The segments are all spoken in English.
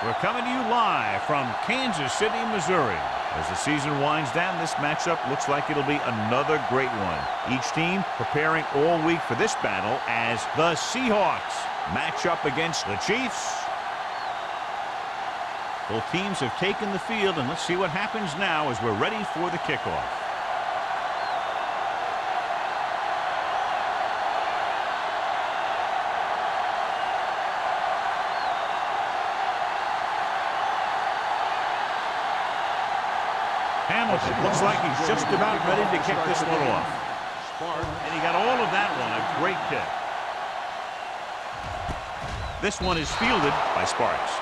We're coming to you live from Kansas City, Missouri. As the season winds down, this matchup looks like it'll be another great one. Each team preparing all week for this battle as the Seahawks match up against the Chiefs. Both teams have taken the field, and let's see what happens now as we're ready for the kickoff. Hamilton looks like he's just about ready to kick this one off. And he got all of that one, a great kick. This one is fielded by Sparks.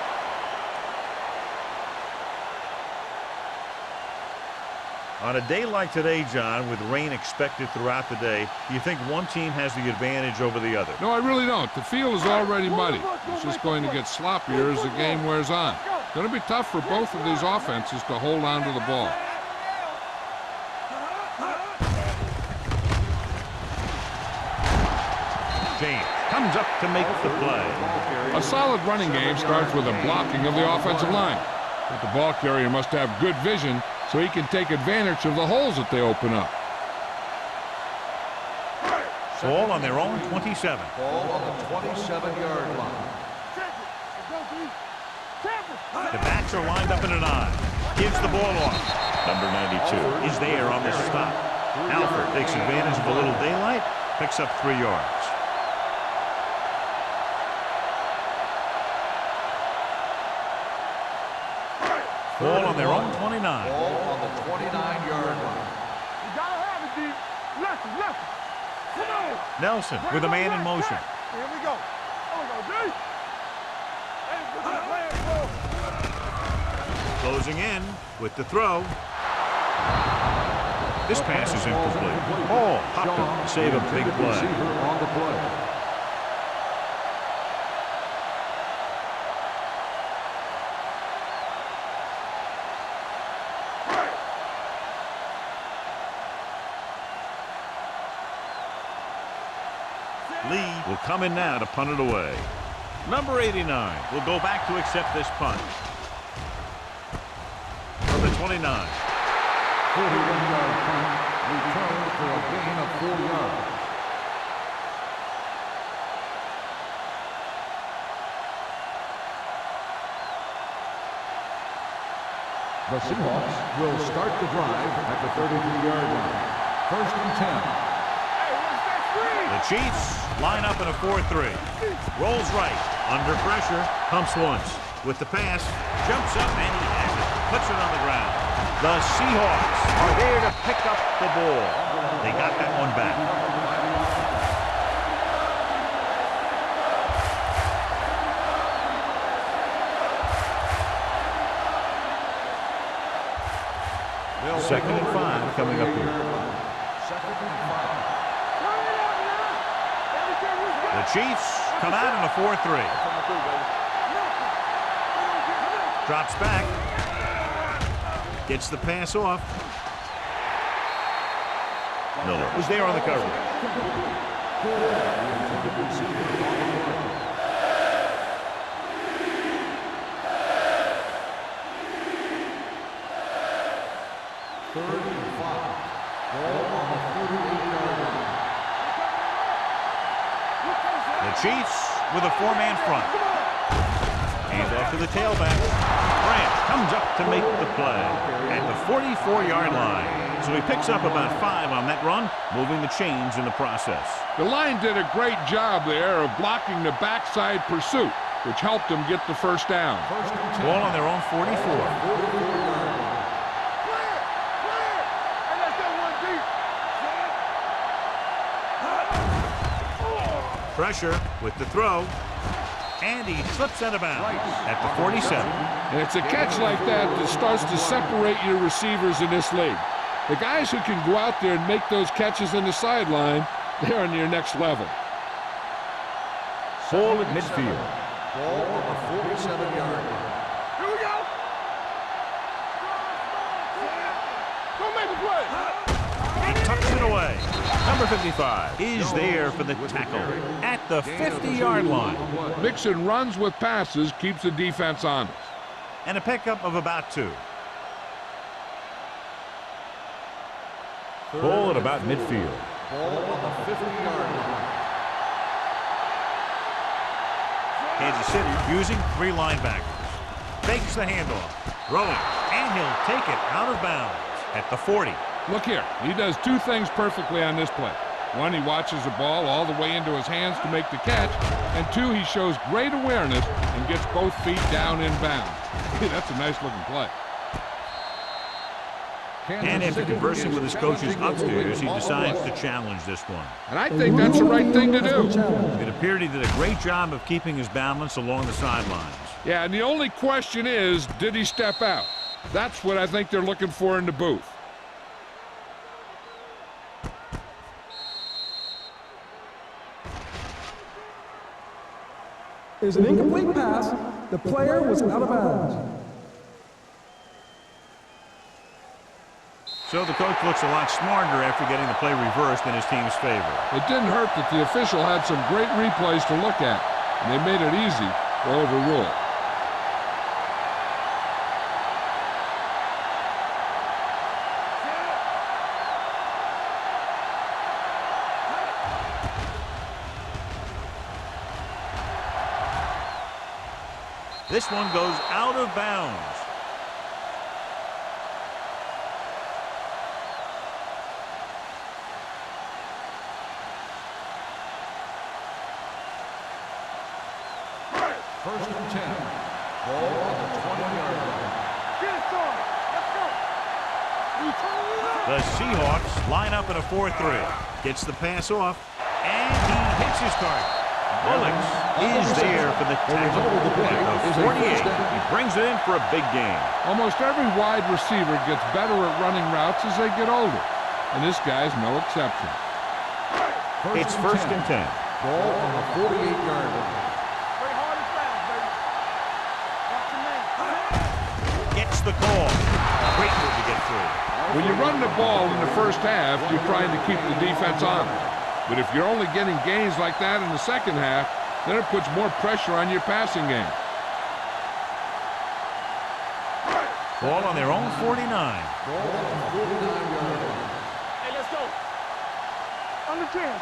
On a day like today, John, with rain expected throughout the day, do you think one team has the advantage over the other? No, I really don't. The field is already muddy. It's just going to get sloppier as the game wears on. It's going to be tough for both of these offenses to hold on to the ball. James comes up to make the play. A solid running game starts with a blocking of the offensive line. But the ball carrier must have good vision so he can take advantage of the holes that they open up. Ball on their own 27. Ball on the 27-yard line. The backs are lined up in an I. Gives the ball off. Number 92 is there on the stop. Alford takes advantage of a little daylight, picks up 3 yards. Ball on their own 29. Ball on the 29-yard line. You gotta have it, D. Left. Come on. Nelson with a man in motion. Here we go. There we go, D. Hey, good plan, bro. Closing in with the throw. This pass is incomplete. Oh, popped him to save a big play. On the play. Lee will come in now to punt it away. Number 89 will go back to accept this punt. From the 29. 41-yard punt, returned for a gain of 4 yards. The Seahawks will start the drive at the 33-yard line. 1st and 10. The Chiefs line up in a 4-3. Rolls right, under pressure, pumps once. With the pass, jumps up and he has it. Puts it on the ground. The Seahawks are there to pick up the ball. They got that one back. Second and 5 coming up here. The Chiefs come out in a 4-3. Drops back. Gets the pass off. Miller was there on the coverage. Third and 5. Ball on the 38-yard line. The Chiefs with a 4-man front. Hand off to the tailback. Branch comes up to make the play at the 44-yard line. So he picks up about 5 on that run, moving the chains in the process. The line did a great job there of blocking the backside pursuit, which helped them get the first down. Ball on their own 44. Pressure with the throw, and he slips out of bounds at the 47. And it's a catch like that that starts to separate your receivers in this league. The guys who can go out there and make those catches on the sideline, they're on your next level. Ball at midfield. Ball on the 47-yard line. Here we go. Don't make the play. He tucks it away. Number 55 is there for the tackle at the 50-yard line. Mixing runs with passes keeps the defense honest. and a pickup of about 2. Ball at about midfield. Ball on the 50-yard line. Kansas City using 3 linebackers. Fakes the handoff. Throwing. And he'll take it out of bounds at the 40. Look here. He does 2 things perfectly on this play. 1, he watches the ball all the way into his hands to make the catch. And 2, he shows great awareness and gets both feet down in bounds. That's a nice-looking play. And after conversing with his coaches upstairs, he decides to challenge this one. And I think that's the right thing to do. It appeared he did a great job of keeping his balance along the sidelines. Yeah, and the only question is, did he step out? That's what I think they're looking for in the booth. There's an incomplete pass. The player was out of bounds. So the coach looks a lot smarter after getting the play reversed in his team's favor. It didn't hurt that the official had some great replays to look at, and they made it easy to overrule. This one goes out of bounds. First and 10. Ball on the 20-yard line. Get it started. Let's go. You turn it up. The Seahawks line up in a 4-3. Gets the pass off, and he hits his target. Bullocks is there for the tackle at the 48. He brings it in for a big gain. Almost every wide receiver gets better at running routes as they get older, and this guy's no exception. It's first and 10. Ball on the 48-yard line. Play hard and fast, baby. Watch your man. Gets the call. Great move to get through. When you run the ball in the first half, you're trying to keep the defense on it. But if you're only getting gains like that in the second half, then it puts more pressure on your passing game. Ball on their own 49. Ball on the 49-yard line. Hey, let's go. Under 10.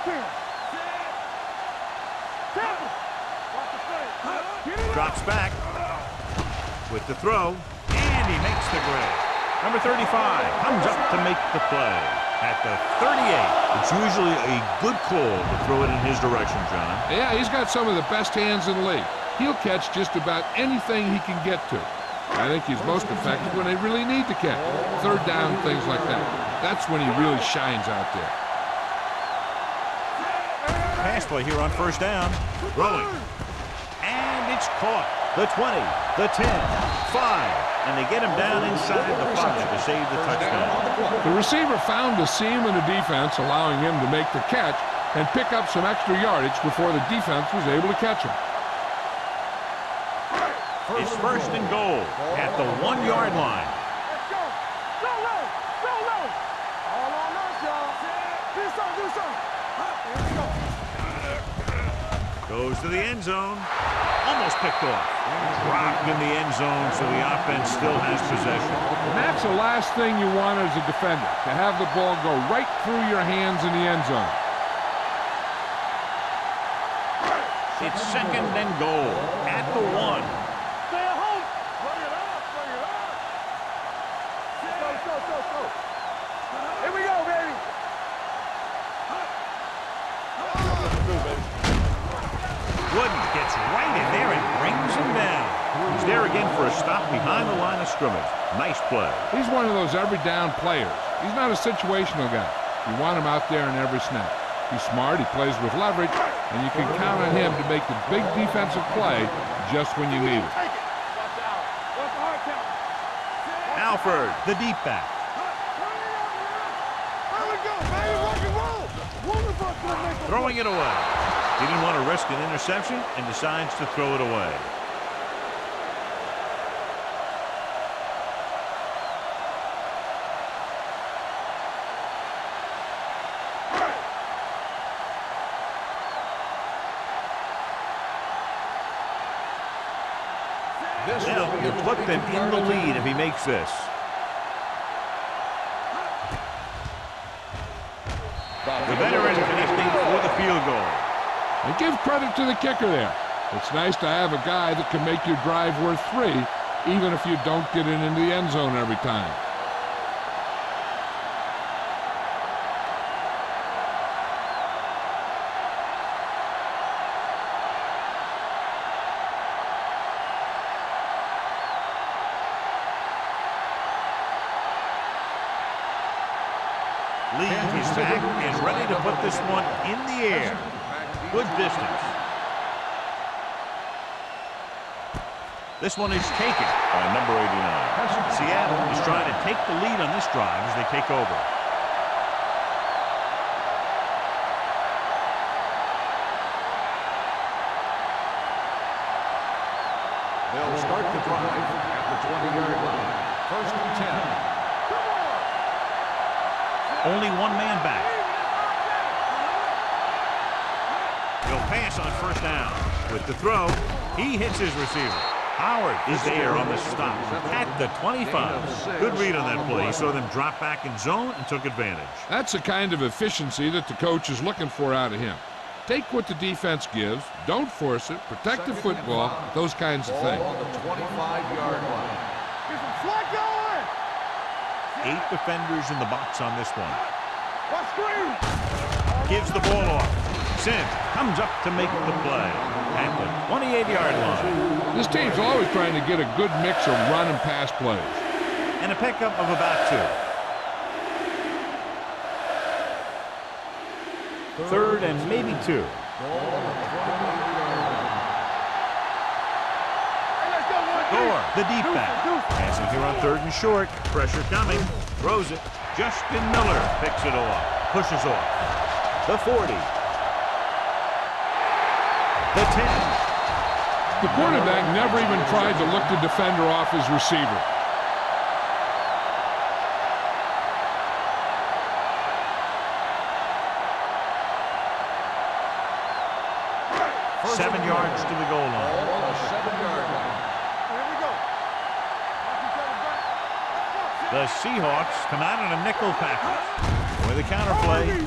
Tackle. Watch the play. Get it up. Drops back with the throw, and he makes the grab. Number 35 comes up to make the play at the 38. It's usually a good call to throw it in his direction, John. Yeah, he's got some of the best hands in the league. He'll catch just about anything he can get to. I think he's most effective when they really need to catch. Third down, things like that. That's when he really shines out there. Pass play here on first down. Throwing. And it's caught. The 20, the 10, 5. And they get him down inside the 5 to save the touchdown. The receiver found a seam in the defense, allowing him to make the catch and pick up some extra yardage before the defense was able to catch him. It's first and goal at the 1-yard line. Let's go. Go low. Go low. All on us, y'all. Do something. Here we go. Goes to the end zone. Almost picked off. Dropped in the end zone, so the offense still has possession. And that's the last thing you want as a defender, to have the ball go right through your hands in the end zone. It's second and goal at the 1. Stay at home. Play it up. Go. Here we go, baby. Wooden gets right in there and brings him down. He's there again for a stop behind the line of scrimmage. Nice play. He's one of those every down players. He's not a situational guy. You want him out there in every snap. He's smart, he plays with leverage, and you can count on him to make the big defensive play just when you need it. Take it. Watch out. Watch the hard count. Alford, the deep back. There we go, baby. Rock and roll. Wonderful. Throwing it away. He didn't want to risk an interception and decides to throw it away. to put them in the lead if he makes this. The veteran connecting for the field goal. And give credit to the kicker there. It's nice to have a guy that can make your drive worth 3, even if you don't get it into the end zone every time. Lee is back and ready to put this one in the air. Good distance. This one is taken by number 89. Seattle is trying to take the lead on this drive as they take over. They'll start the drive at the 20-yard line. First and 10. Only one man back. He'll pass on first down. With the throw, he hits his receiver. Howard is there on the stop at the 25. Good read on that play. He saw them drop back in zone and took advantage. That's the kind of efficiency that the coach is looking for out of him. Take what the defense gives, don't force it, protect the football, those kinds of things. On the 25-yard line. 8 defenders in the box on this one. Gives the ball off. Sims comes up to make the play at the 28-yard line. This team's always trying to get a good mix of run and pass plays. And a pickup of about 2. Third and maybe 2. Gore, the deep back. Passing here on 3rd and short. Pressure coming. Throws it. Justin Miller picks it off. Pushes off. The 40. The 10. The quarterback never even tried to look the defender off his receiver. First 7 yards to the goal line. On the 7-yard line. The Seahawks come out in a nickel package with a counter play. And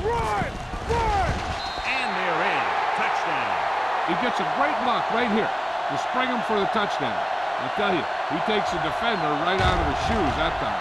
they're in. Touchdown. He gets a great look right here to spring him for the touchdown. I tell you, he takes the defender right out of his shoes that time.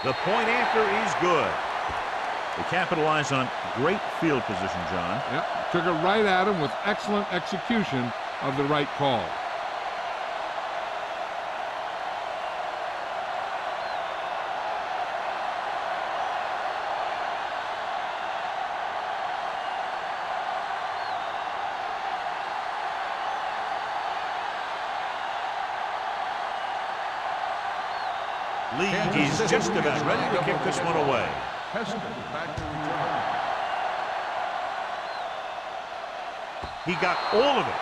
The point after is good. They capitalize on great field position, John. Yep, took it right at him with excellent execution of the right call. Lee is just about ready to kick this one away. Back to return. He got all of it.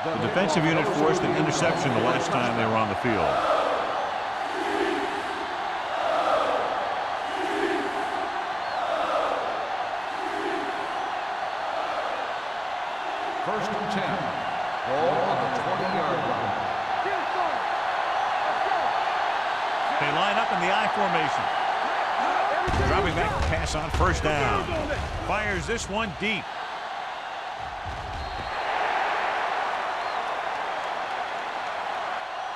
The defensive unit forced an interception the last time they were on the field. First and 10. Ball on the 20-yard line. They line up in the I formation. Dropping back to pass on first down. Fires this one deep.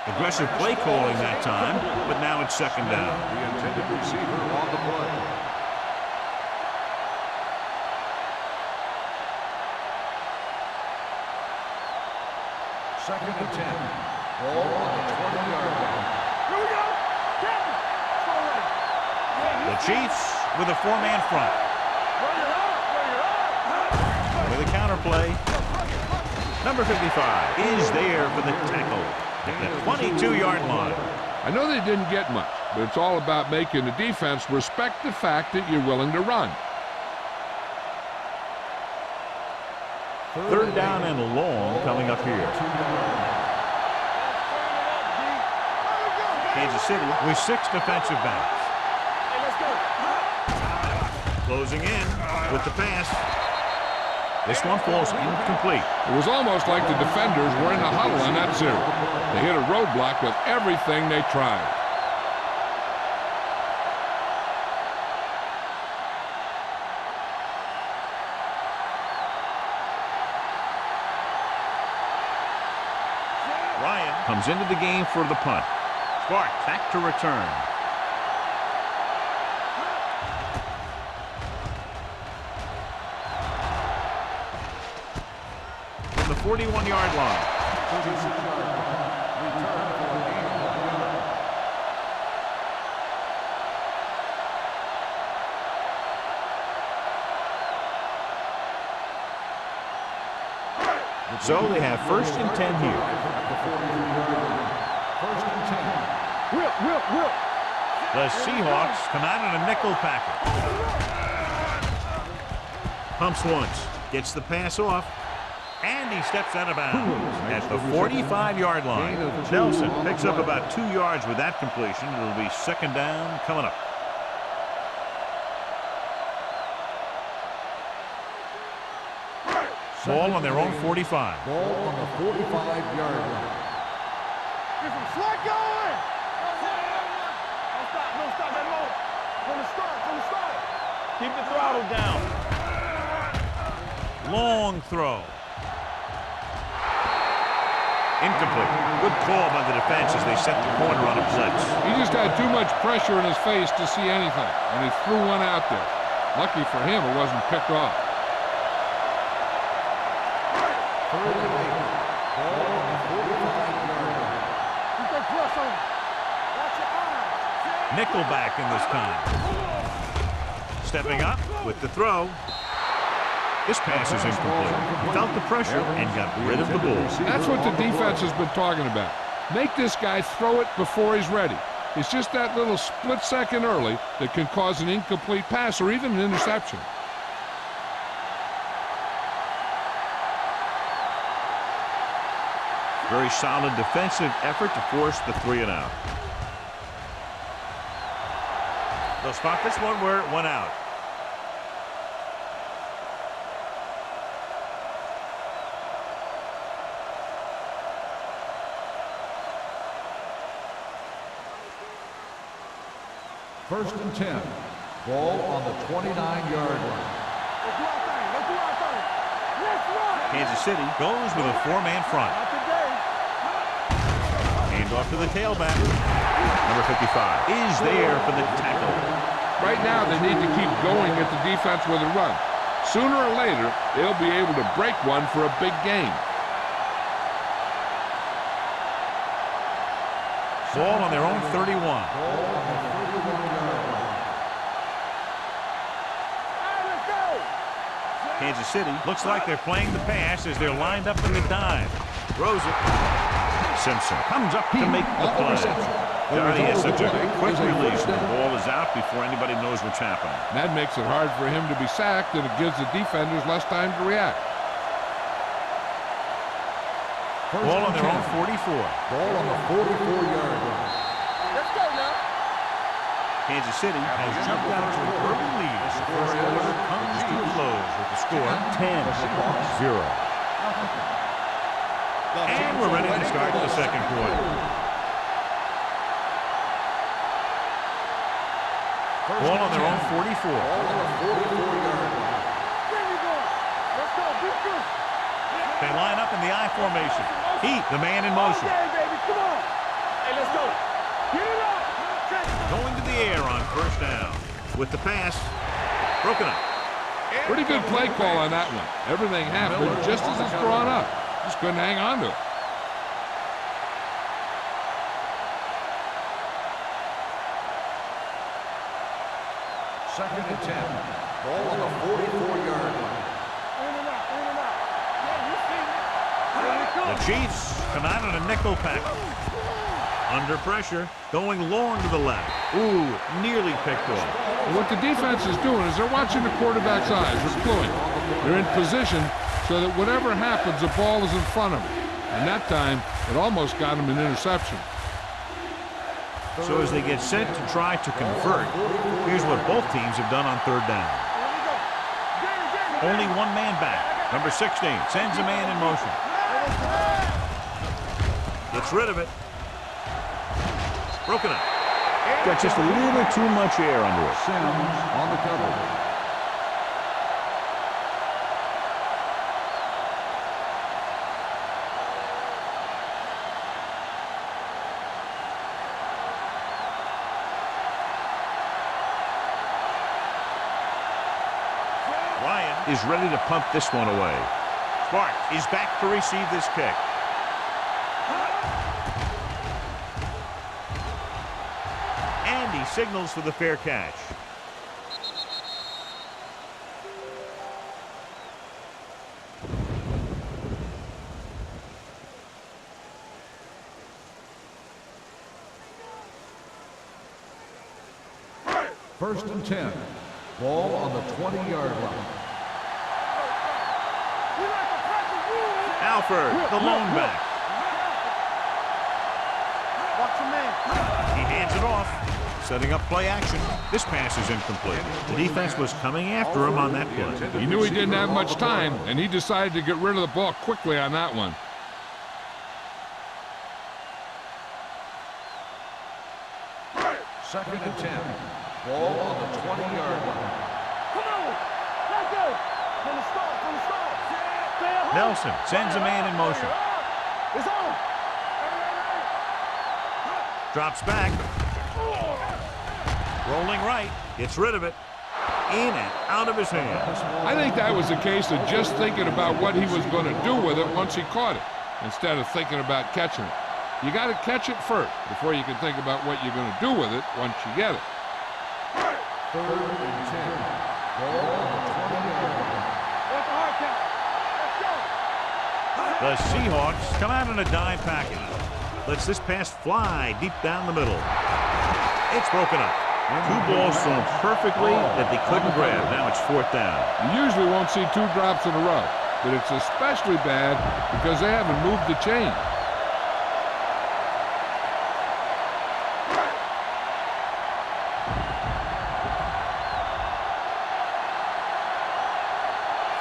Aggressive play calling that time, but now it's second down. The intended receiver on the play. Second and 10. Ball on the 20-yard line. Chiefs with a four-man front. With a counterplay. Number 55 is there for the tackle at the 22-yard line. I know they didn't get much, but it's all about making the defense respect the fact that you're willing to run. Third down and long coming up here. Kansas City with 6 defensive backs. Closing in with the pass. This one falls incomplete. It was almost like the defenders were in a huddle on that series. They hit a roadblock with everything they tried. Ryan comes into the game for the punt. Sparks back to return. From the 41-yard line. So they have 1st and 10 here. The Seahawks come out in a nickel package. Pumps once, gets the pass off, and he steps out of bounds at the 45-yard line. Nelson picks up about 2 yards with that completion. It'll be 2nd down coming up. Ball on their own 45. Ball on the 45-yard line. Get some slack going! Don't stop that moment. From the start. Keep the throttle down. Long throw. Incomplete. Good call by the defense as they set the corner on a blitz. He just had too much pressure in his face to see anything, and he threw one out there. Lucky for him, it wasn't picked off. Nickelback in this time. Stepping up with the throw. This pass is incomplete. Felt the pressure and got rid of the ball. That's what the defense has been talking about. Make this guy throw it before he's ready. It's just that little split second early that can cause an incomplete pass or even an interception. Very solid defensive effort to force the 3-and-out. They'll spot this one where it went out. First and 10. Ball on the 29-yard line. Kansas City goes with a 4-man front. Hand off to the tailback. Number 55 is there for the tackle. Right now, they need to keep going at the defense with a run. Sooner or later, they'll be able to break one for a big gain. Ball on their own 31. Kansas City looks like they're playing the pass as they're lined up in the dive. Throws it. Simpson comes up to make the play. Johnny has such a quick release. The ball is out before anybody knows what's happening. That makes it hard for him to be sacked, and it gives the defenders less time to react. Ball on their own 44. Ball on the 44-yard line. Let's go now. Kansas City has jumped out to an early lead as the first quarter comes to a close with the score 10-0. And we're ready to start the second quarter. Ball on their own 44. Ball on the 44-yard line. Let's go. They line up in the I formation. Heat, the man in motion. Okay, baby, come on. Hey, let's go. Get it up. Going to the air on first down. With the pass, broken up. Pretty good play call on that one. Everything happened just as it's drawn up. Just couldn't hang on to it. Second and 10. Ball on the 44-yard line. The Chiefs come out in a nickel pack. Under pressure, going long to the left. Ooh, nearly picked off. What the defense is doing is they're watching the quarterback's eyes. They're pulling. They're in position so that whatever happens, the ball is in front of them. And that time, it almost got him an interception. So as they get set to try to convert, here's what both teams have done on third down. Only one man back. Number 16 sends a man in motion. Gets rid of it. Broken up. Got just a little too much air under it. Sims on the cover. Ryan is ready to punt this one away. Smart is back to receive this kick. And he signals for the fair catch. First and 10. Ball on the 20-yard line. Alford, the lone back. He hands it off, setting up play action. This pass is incomplete. The defense was coming after him on that play. He knew he didn't have much time, and he decided to get rid of the ball quickly on that one. Second and 10. Ball on the 20-yard line. Nelson sends a man in motion. Drops back. Rolling right. Gets rid of it. In and out of his hands. I think that was a case of just thinking about what he was going to do with it once he caught it, instead of thinking about catching it. You got to catch it first before you can think about what you're going to do with it once you get it. Third and 10. Ball on the 20-yard line. The Seahawks come out in a dime package. Lets this pass fly deep down the middle. It's broken up. Two balls thrown perfectly that they couldn't grab. Now it's fourth down. You usually won't see two drops in a row, but it's especially bad because they haven't moved the chain.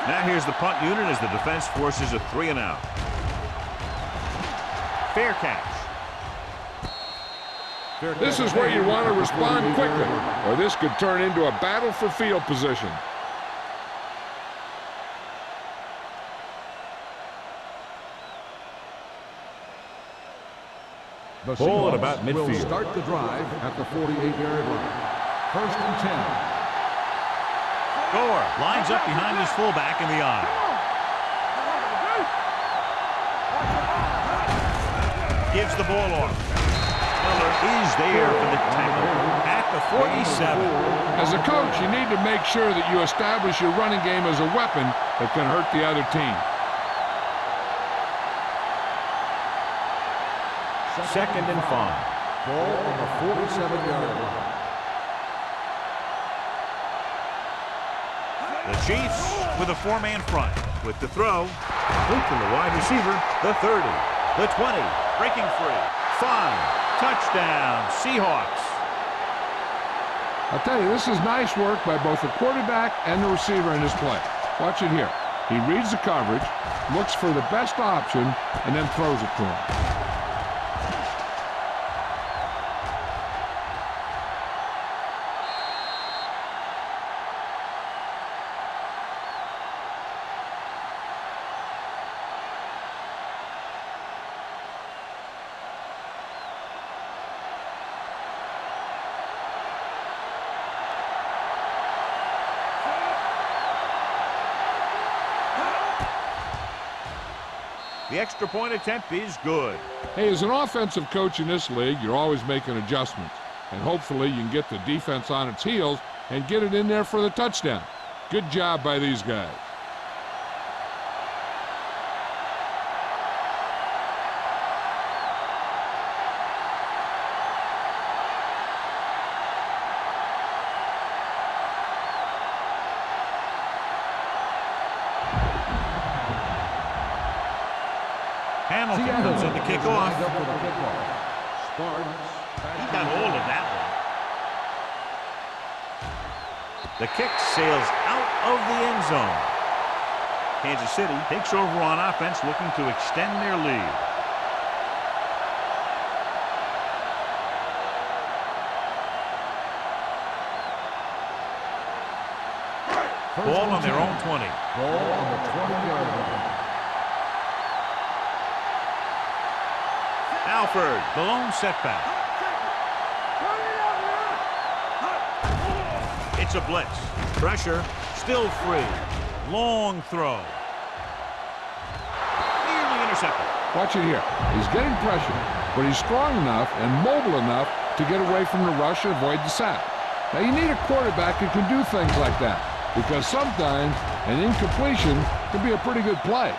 Now here's the punt unit as the defense forces a 3-and-out. Fair catch. This is where you want to respond quickly, or this could turn into a battle for field position. The Ball at Seahawks about will midfield. start the drive at the 48-yard line. First and 10. Gore lines up behind his fullback in the eye. Gives the ball off. Miller is there for the tackle at the 47. As a coach, you need to make sure that you establish your running game as a weapon that can hurt the other team. Second and 5. Ball on the 47-yard line. The Chiefs with a four-man front. With the throw, complete to the wide receiver, the 30, the 20, breaking free, 5, touchdown, Seahawks. I'll tell you, this is nice work by both the quarterback and the receiver in this play. Watch it here. He reads the coverage, looks for the best option, and then throws it to him. The extra point attempt is good. Hey, as an offensive coach in this league, you're always making adjustments. and hopefully you can get the defense on its heels and get it in there for the touchdown. Good job by these guys. Hamilton comes in to kick off. Lined up for the kickoff. Sparks. He got hold of that one. The kick sails out of the end zone. Kansas City takes over on offense, looking to extend their lead. Ball on their own 20. Ball on the 20-yard line. Alford, the lone setback. It's a blitz. Pressure, still free. Long throw. Nearly intercepted. Watch it here. He's getting pressure, but he's strong enough and mobile enough to get away from the rush and avoid the sack. Now, you need a quarterback who can do things like that, because sometimes an incompletion can be a pretty good play.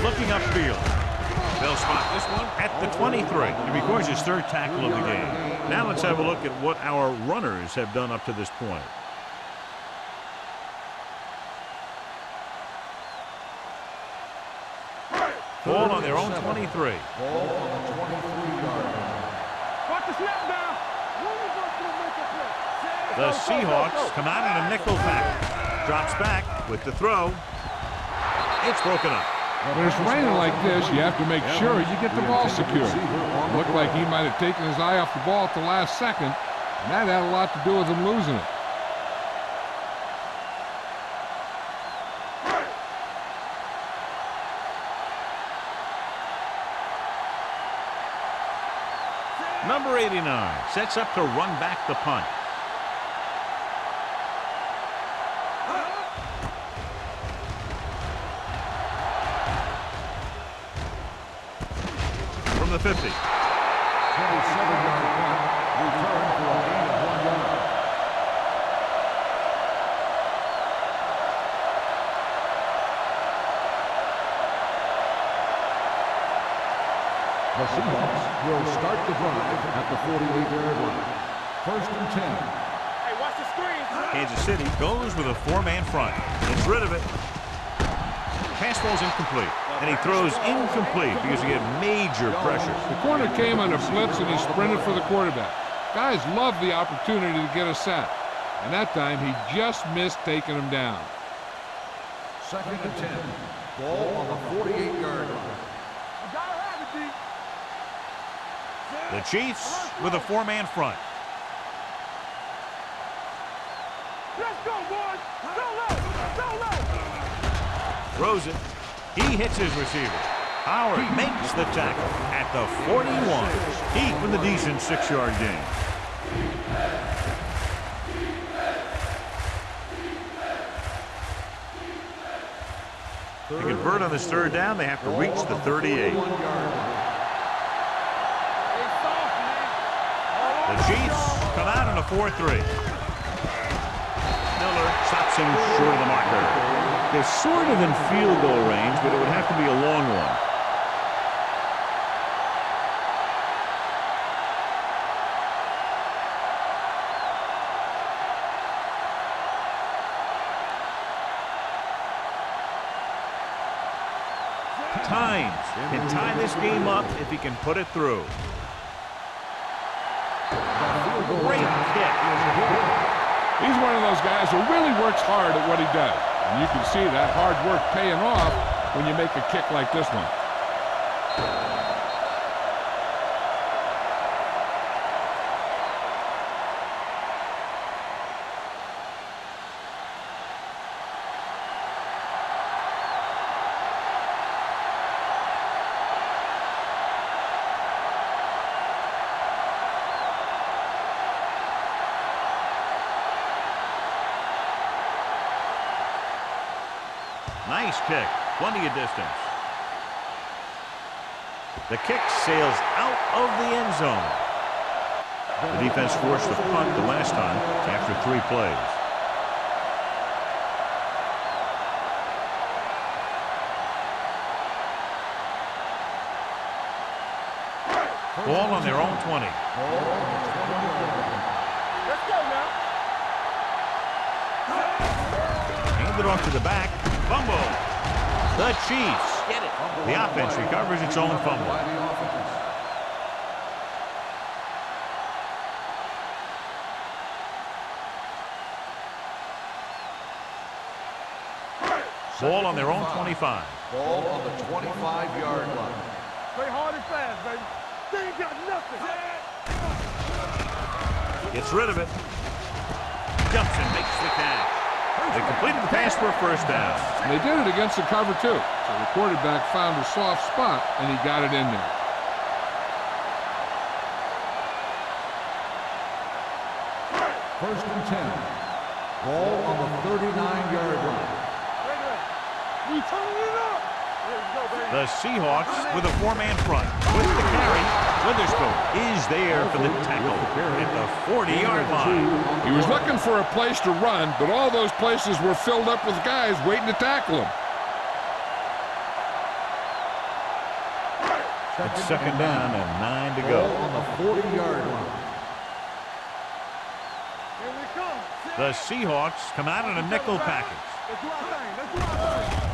Looking upfield. They'll spot this one at the 23. He records his third tackle of the game. Now let's have a look at what our runners have done up to this point. Ball on their own 23. Ball on the 23-yard line. Watch the snap now. The Seahawks come out in a nickel pack. Drops back with the throw. It's broken up. When it's raining like this, you have to make sure you get the ball secure. Looked like he might have taken his eye off the ball at the last second, and that had a lot to do with him losing it. Number 89 sets up to run back the punt. From the 50. 27-yard punt. Return for a gain of 1 yard. The Seahawks will start the drive at the 48-yard line. First and 10. Hey, watch the screen. Kansas City goes with a four-man front. Gets rid of it. Pass ball's incomplete. And he throws incomplete because he had major pressure. The corner came on a blitz and he sprinted for the quarterback. Guys love the opportunity to get a sack. And that time he just missed taking him down. Second and 10. Ball on the 48-yard line. The Chiefs with a four-man front. Let's go, boys. Go low. Go low. Throws it. He hits his receiver. Howard makes the tackle at the 41. He with a decent 6-yard gain. To convert on this third down, they have to reach the 38. The Chiefs come out in a 4-3. Miller stops him short of the marker. They're sort of in field goal range, but it would have to be a long one. Tynes can tie this game up if he can put it through. Great kick. He's one of those guys who really works hard at what he does. And you can see that hard work paying off when you make a kick like this one. Nice kick. Plenty of distance. The kick sails out of the end zone. The defense forced the punt the last time after 3 plays. Ball on their own 20. Let's go now. Handed off to the back. Fumble. The Chiefs. Get it. The offense recovers its own fumble. By the offense. Ball on their own 25. Ball on the 25-yard line. Play hard and fast, baby. They ain't got nothing. Gets rid of it. Jumps and makes the catch. They completed the pass for a first down. And they did it against the cover, too. So the quarterback found a soft spot, and he got it in there. First and 10. Ball on the 39-yard line. We turning it up. The Seahawks with a 4-man front. With the carry, Witherspoon is there for the tackle at the 40-yard line. He was looking for a place to run, but all those places were filled up with guys waiting to tackle him. It's second down and 9 to go. Ball on the 40-yard line. Here we come. The Seahawks come out in a nickel package. Let's do our thing. Let's do our thing.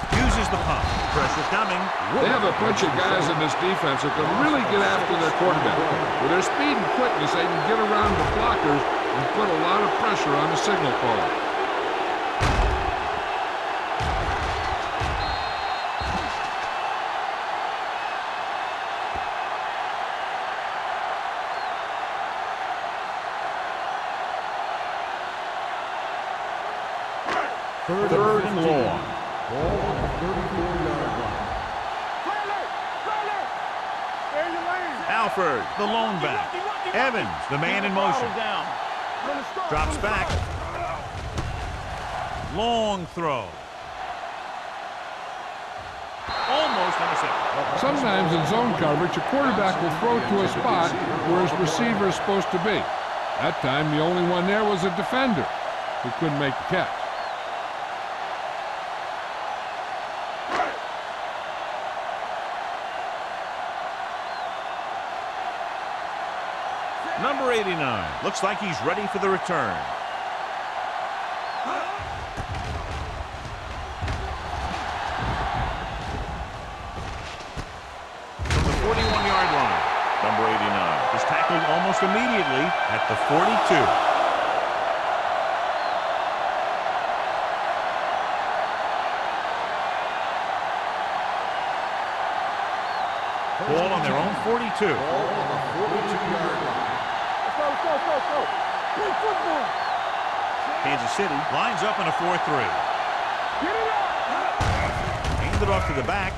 Uses the pump. Pressure coming. They have a bunch of guys in this defense that can really get after their quarterback. With their speed and quickness, they can get around the blockers and put a lot of pressure on the signal caller. Third and long. Ball on the 34-yard line. Trailer. Stay in your lane. Alford, the lone back. Evans, the man in motion. Down. Drops back. Long throw. Almost intercepted. Sometimes in zone coverage, a quarterback will throw to a spot where his receiver is supposed to be. That time, the only one there was a defender who couldn't make the catch. Number 89. Looks like he's ready for the return. From the 41-yard line, number 89 is tackled almost immediately at the 42. Ball on their own 42. Ball on the 42-yard line. Let's go. Play football. Kansas City lines up in a 4-3. Get it up. Handed off to the back.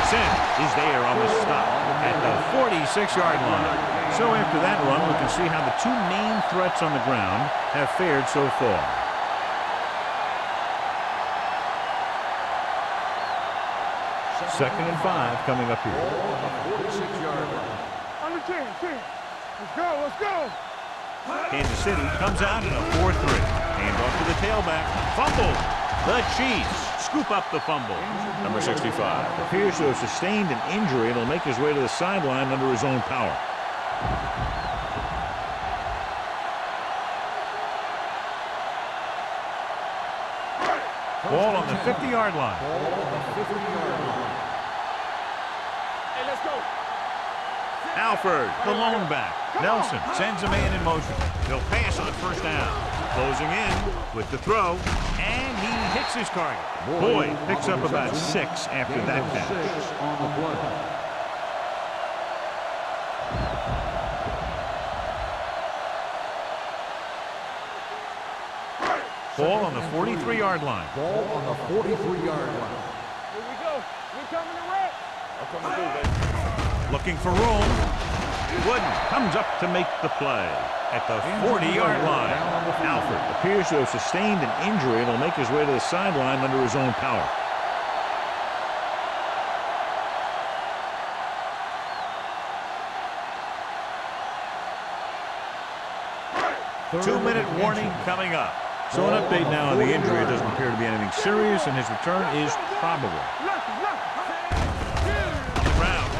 Sin is there on the stop at the 46-yard line. So after that run, we can see how the 2 main threats on the ground have fared so far. Second and 5 coming up here. Ball on the 46-yard line. Under 10. Let's go. Kansas City comes out in a 4-3. Hand off to the tailback. Fumble. The Chiefs scoop up the fumble. Number 65 appears to have sustained an injury and will make his way to the sideline under his own power. Ball on the 50-yard line. Ball on the 50-yard line. Hey, let's go. Alford, the lone back. Nelson sends a man in motion. He'll pass on first down. Closing in with the throw, and he hits his target. Boyd picks up about 6 after that catch. 6 on the play. Ball on the 43-yard line. Ball on the 43-yard line. Here we go. We coming to wreck. I'm coming through, baby. Looking for room. Wooden comes up to make the play. at the 40-yard line. Alford appears to have sustained an injury and will make his way to the sideline under his own power. 2-minute warning coming up. So an update now on the injury. It doesn't appear to be anything serious, and his return is probable. On the ground,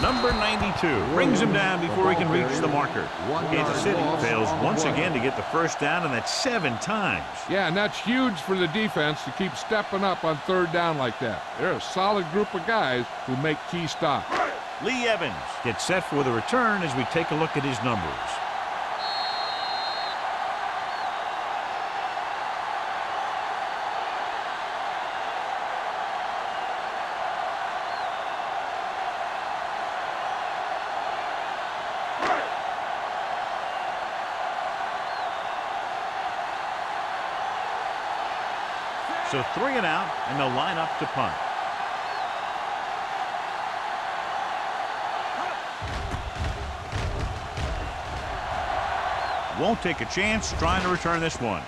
number 92 brings him down before he can reach the marker. Kansas City fails once again to get the first down, and that's 7 times. Yeah, and that's huge for the defense to keep stepping up on 3rd down like that. They're a solid group of guys who make key stops. Lee Evans gets set for the return as we take a look at his numbers. So 3 and out, and they'll line up to punt. Won't take a chance trying to return this one.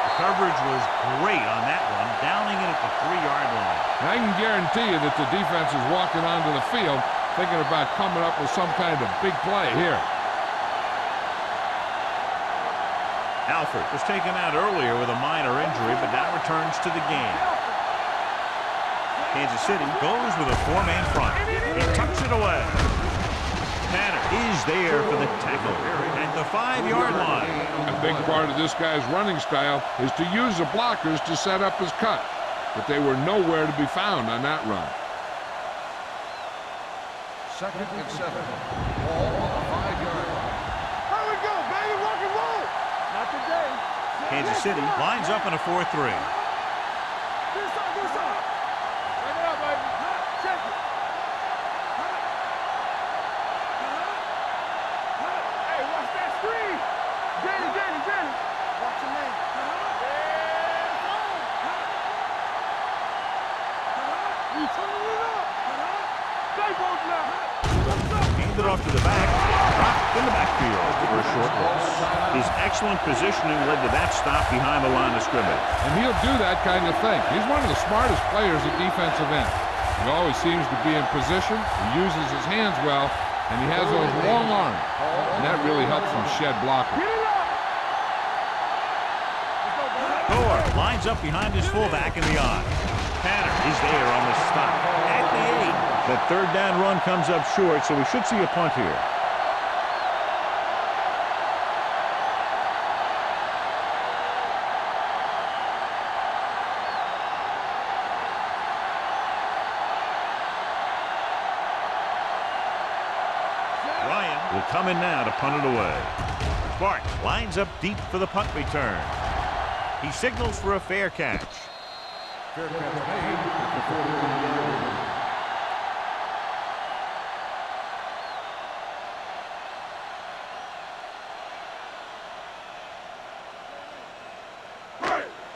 The coverage was great on that one, downing it at the 3-yard line. And I can guarantee you that the defense is walking onto the field thinking about coming up with some kind of big play here. Alford was taken out earlier with a minor injury, but now returns to the game. Kansas City goes with a 4-man front. He tucks it away. Tanner is there for the tackle at the 5-yard line. A big part of this guy's running style is to use the blockers to set up his cut, but they were nowhere to be found on that run. 2nd and 7. Ball on the 5-yard line. Here we go, baby. Rock and roll. Not today. Kansas City lines up in a 4-3. Do something. Check it out, baby. Check it. Hey, watch that screen. Danny. Watch your man. You turning it up. Stay both now. Handed off to the back. Dropped in the backfield for a short loss. His excellent positioning led to that stop behind the line of scrimmage. And he'll do that kind of thing. He's one of the smartest players at defensive end. He always seems to be in position, he uses his hands well, and he has those long arms. And that really helps him shed blockers. Thor lines up behind his fullback in the odd. Tanner is there on the stop at the 8. That 3rd down run comes up short, so we should see a punt here. Ryan will come in now to punt it away. Bart lines up deep for the punt return. He signals for a fair catch. Fair catch made at the 41-yard line.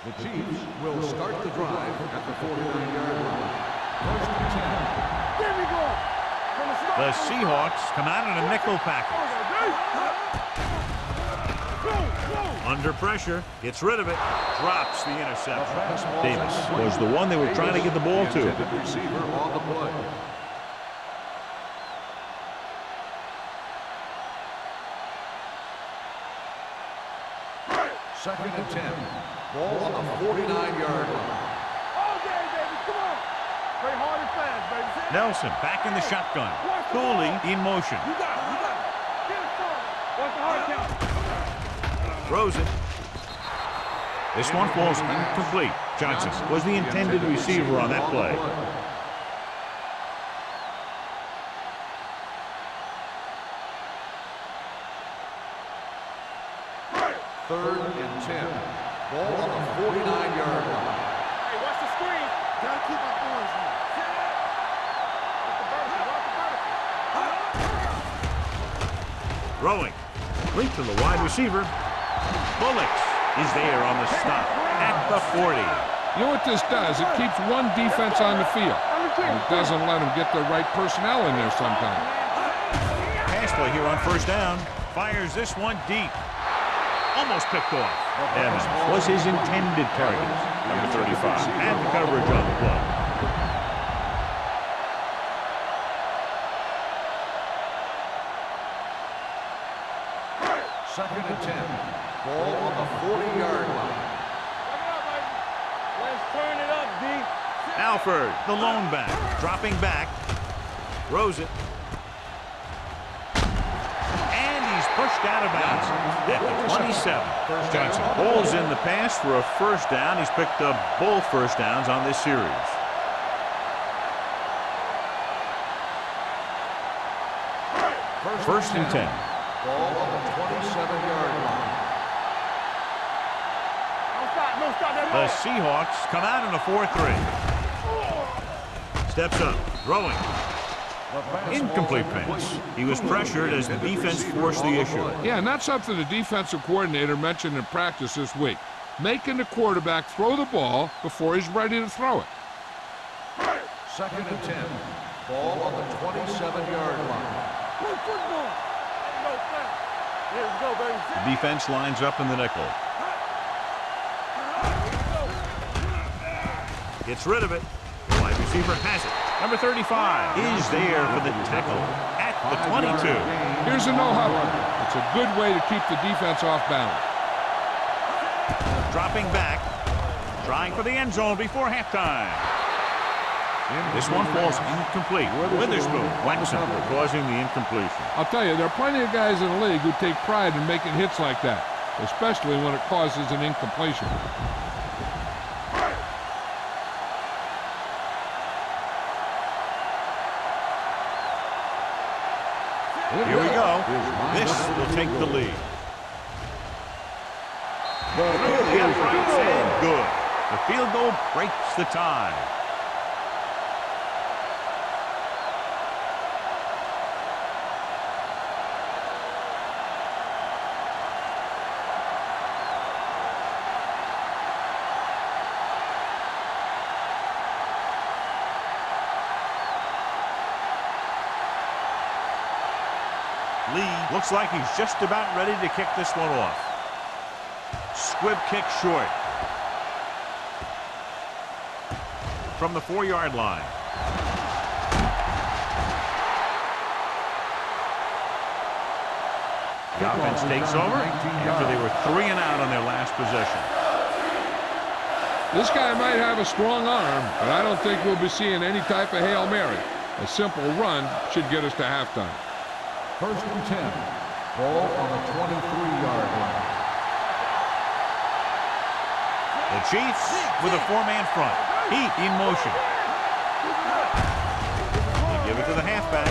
The Chiefs will start the drive at the 49-yard line. 1st and 10. There we go. The Seahawks come out in a nickel package. Under pressure, gets rid of it, drops the interception. Davis was the one they were trying to get the ball to. Intended receiver on the play. Second and 10. Ball on the 49-yard line. All day, baby. Come on. Play hard and fast, baby. Nelson back in the shotgun. Cooley in motion. You got it. Get it started. Watch the hard count. Throws it. This one falls incomplete. Johnson was the intended receiver on that play. 3rd and 10. Ball on the 49-yard line. Hey, watch the screen. Gotta keep our boys in. Throwing. Complete to the wide receiver. Bullocks is there on the stop at the 40. You know what this does? It keeps one defense on the field. And it doesn't let them get the right personnel in there sometimes. successful here on first down. Fires this one deep. Almost picked off. Evans was his intended target. Number 35. And the coverage on the play. Second and 10. Ball on the 40-yard line. Let's turn it up, D. Alford, the lone back, dropping back. Throws it. And he's pushed out of bounds at the 27. Johnson pulls in the pass for a first down. He's picked up both first downs on this series. First and 10. Ball on the 27-yard line. The Seahawks come out in a 4-3. Steps up, throwing. Incomplete pass. He was pressured as the defense forced the issue. Yeah, and that's something the defensive coordinator mentioned in practice this week. Making the quarterback throw the ball before he's ready to throw it. Second and 10. Ball on the 27-yard line. The defense lines up in the nickel. Gets rid of it. The wide receiver has it. Number 35 is there for the tackle at the 22. Here's a no-huddle. It's a good way to keep the defense off balance. Dropping back. Trying for the end zone before halftime. This one falls incomplete. Witherspoon whacks him, causing the incompletion. I'll tell you, there are plenty of guys in the league who take pride in making hits like that, especially when it causes an incompletion. Here we go. This will take the lead. The uprights and good. The field goal breaks the tie. Lee looks like he's just about ready to kick this one off. Squib kick short. From the 4-yard line. The offense takes over after they were 3 and out on their last possession. This guy might have a strong arm, but I don't think we'll be seeing any type of Hail Mary. A simple run should get us to halftime. First and 10. Ball on the 23-yard line. The Chiefs with a 4-man front. Heat in motion. They give it to the halfback.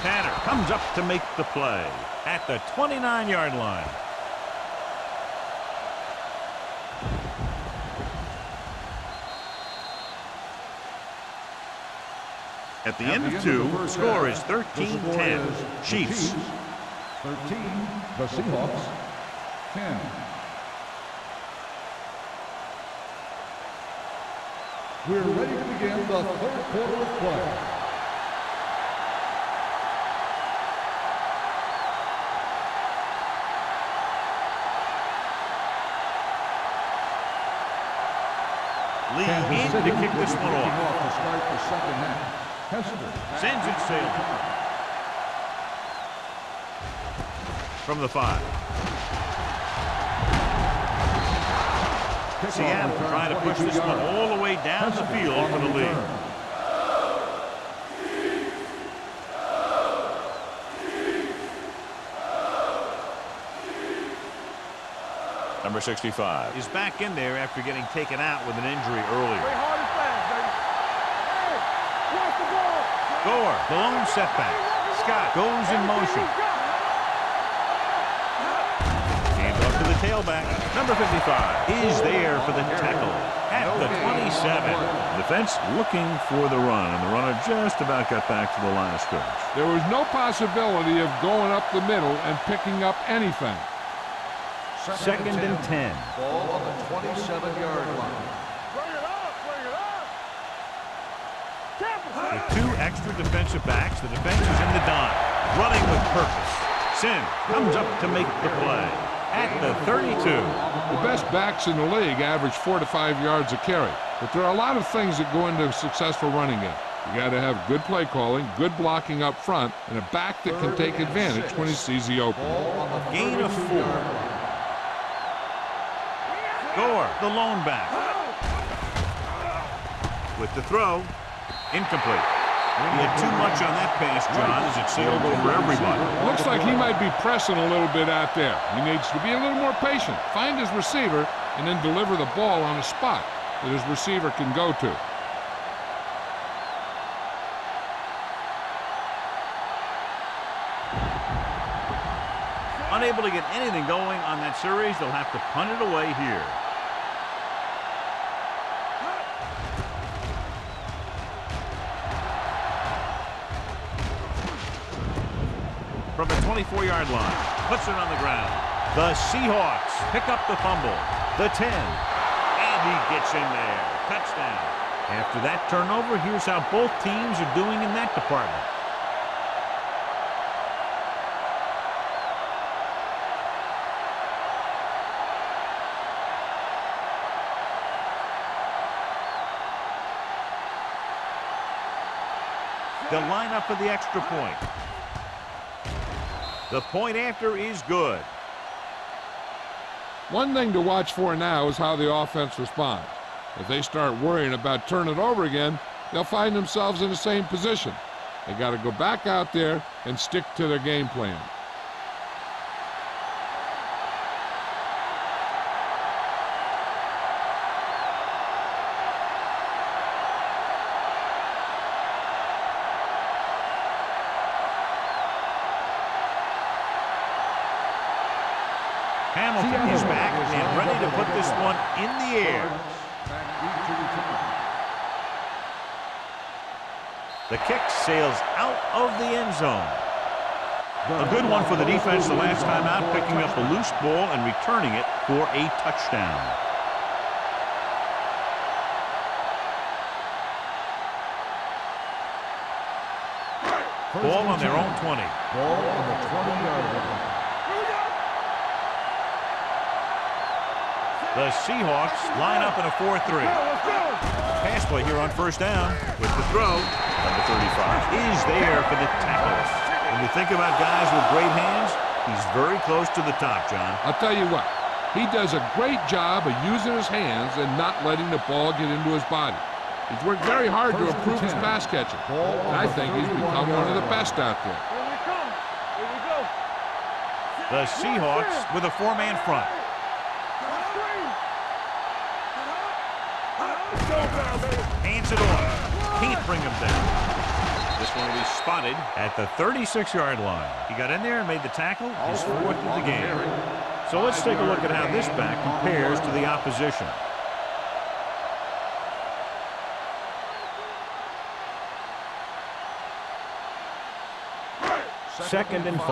Tanner comes up to make the play at the 29-yard line. At the end of 2, score is 13-10. Chiefs. 13, the Seahawks. 10. We're ready to begin the third quarter of play. Lee in to kick this one off. To start the second half. Hester Sends it sailing. From the 5. Seattle trying to push this one all the way down the field for the lead. Number 65 is back in there after getting taken out with an injury earlier. Gore, the lone setback. Scott goes in motion. Hand off to the tailback. Number 55 is there for the tackle at the 27. Defense looking for the run, and the runner just about got back to the line of scrimmage. There was no possibility of going up the middle and picking up anything. Second and 10. Ball on the 27-yard line. With 2 extra defensive backs, the defense is in the dime. running with purpose. Sin comes up to make the play at the 32. The best backs in the league average 4 to 5 yards a carry, but there are a lot of things that go into a successful running game. You got to have good play calling, good blocking up front, and a back that can take advantage when he sees the opening. Gain of 4. Gore, the lone back. With the throw, incomplete. He had too much on that pass, John, as it sailed over everybody. Looks like he might be pressing a little bit out there. He needs to be a little more patient, find his receiver, and then deliver the ball on a spot that his receiver can go to. Unable to get anything going on that series, they'll have to punt it away here. From the 24-yard line, puts it on the ground. The Seahawks pick up the fumble. The 10, and he gets in there. Touchdown. After that turnover, here's how both teams are doing in that department. They'll line up for the extra point. The point after is good. One thing to watch for now is how the offense responds. If they start worrying about turning it over again, they'll find themselves in the same position. They got to go back out there and stick to their game plan. Hamilton is back and ready to put this one in the air. The kick sails out of the end zone. A good one for the defense the last time out, picking up a loose ball and returning it for a touchdown. Ball on their own 20. Ball on the 20-yard line. The Seahawks line up in a 4-3. Pass play here on first down with the throw. Number 35 is there for the tackle. When you think about guys with great hands, he's very close to the top, John. I'll tell you what, he does a great job of using his hands and not letting the ball get into his body. He's worked very hard to improve his pass catching, and I think he's become one of the best out there. The Seahawks with a 4-man front. Hands it off. Can't bring him down. This one will be spotted at the 36-yard line. He got in there and made the tackle, his 4th of the game. So let's take a look at how this back compares to the opposition. Second and 5.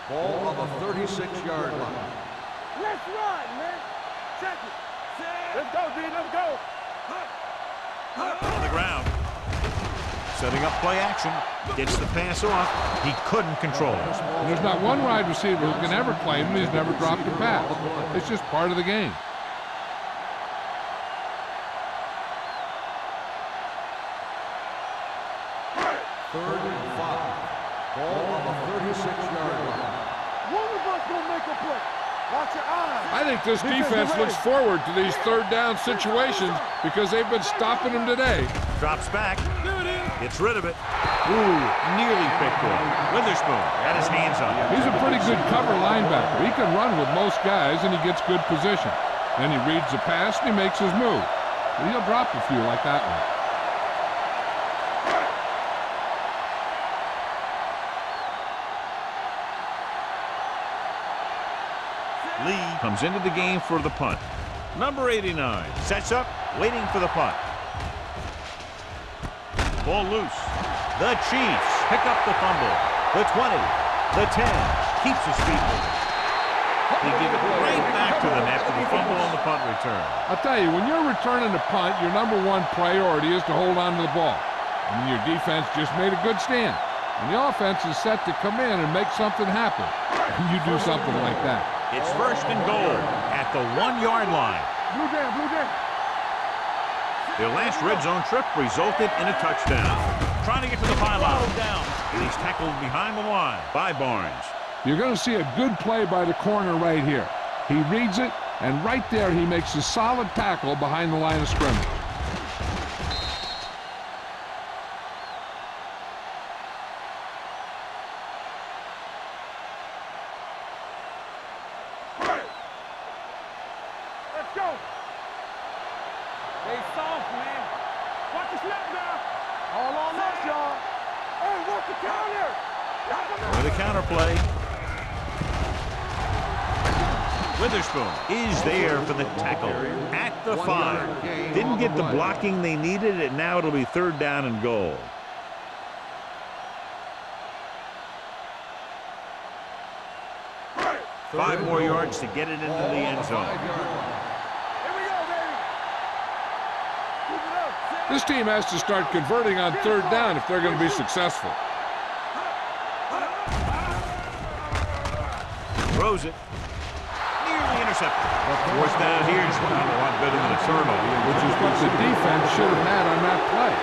Ball on the 36-yard line. Let's run, man. Check it. Let's go, D. Let's go. On the ground. Setting up play action. Gets the pass off. He couldn't control it. And there's not one wide receiver who can ever claim he's never dropped a pass. It's just part of the game. Third and 5. Ball on the 36-yard line. One of us will make a play. Watch your eyes. I think this defense looks forward to these third down situations because they've been stopping them today. Drops back. Gets rid of it. Ooh, nearly picked off. Witherspoon got his hands on it. He's a pretty good cover linebacker. He can run with most guys, and he gets good position. Then he reads the pass, and he makes his move. He'll drop a few like that one. Lee comes into the game for the punt. Number 89 sets up, waiting for the punt. Ball loose. The Chiefs pick up the fumble. The 20, the 10, keeps his feet moving. They give it right back to them after the fumble on the punt return. I'll tell you, when you're returning the punt, your number one priority is to hold on to the ball. And your defense just made a good stand. And the offense is set to come in and make something happen. And you do something like that. It's first and goal at the 1-yard line. Blue jam, blue jam. Their last red zone trip resulted in a touchdown. Trying to get to the pylon. And he's tackled behind the line by Barnes. You're going to see a good play by the corner right here. He reads it, and right there he makes a solid tackle behind the line of scrimmage. Let's go. Hey, soft, man. Watch the snap now. All on us, y'all. Hey, what's the counter? For the counter play. Witherspoon is there for the tackle at the 5. Didn't get the blocking they needed, and now it'll be 3rd down and goal. Five more yards to get it into the end zone. Here we go, baby. Keep it up. This team has to start converting on 3rd down if they're going to be successful. Throws it. Nearly intercepted. 4th down here is a lot better than a turnover. Which is what the defense should have had on that play.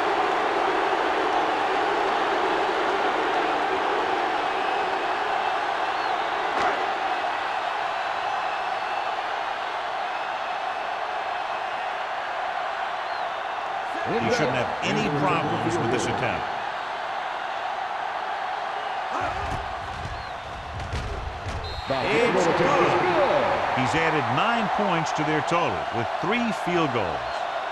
He shouldn't have any problems with this attempt. It's good. He's added 9 points to their total with 3 field goals.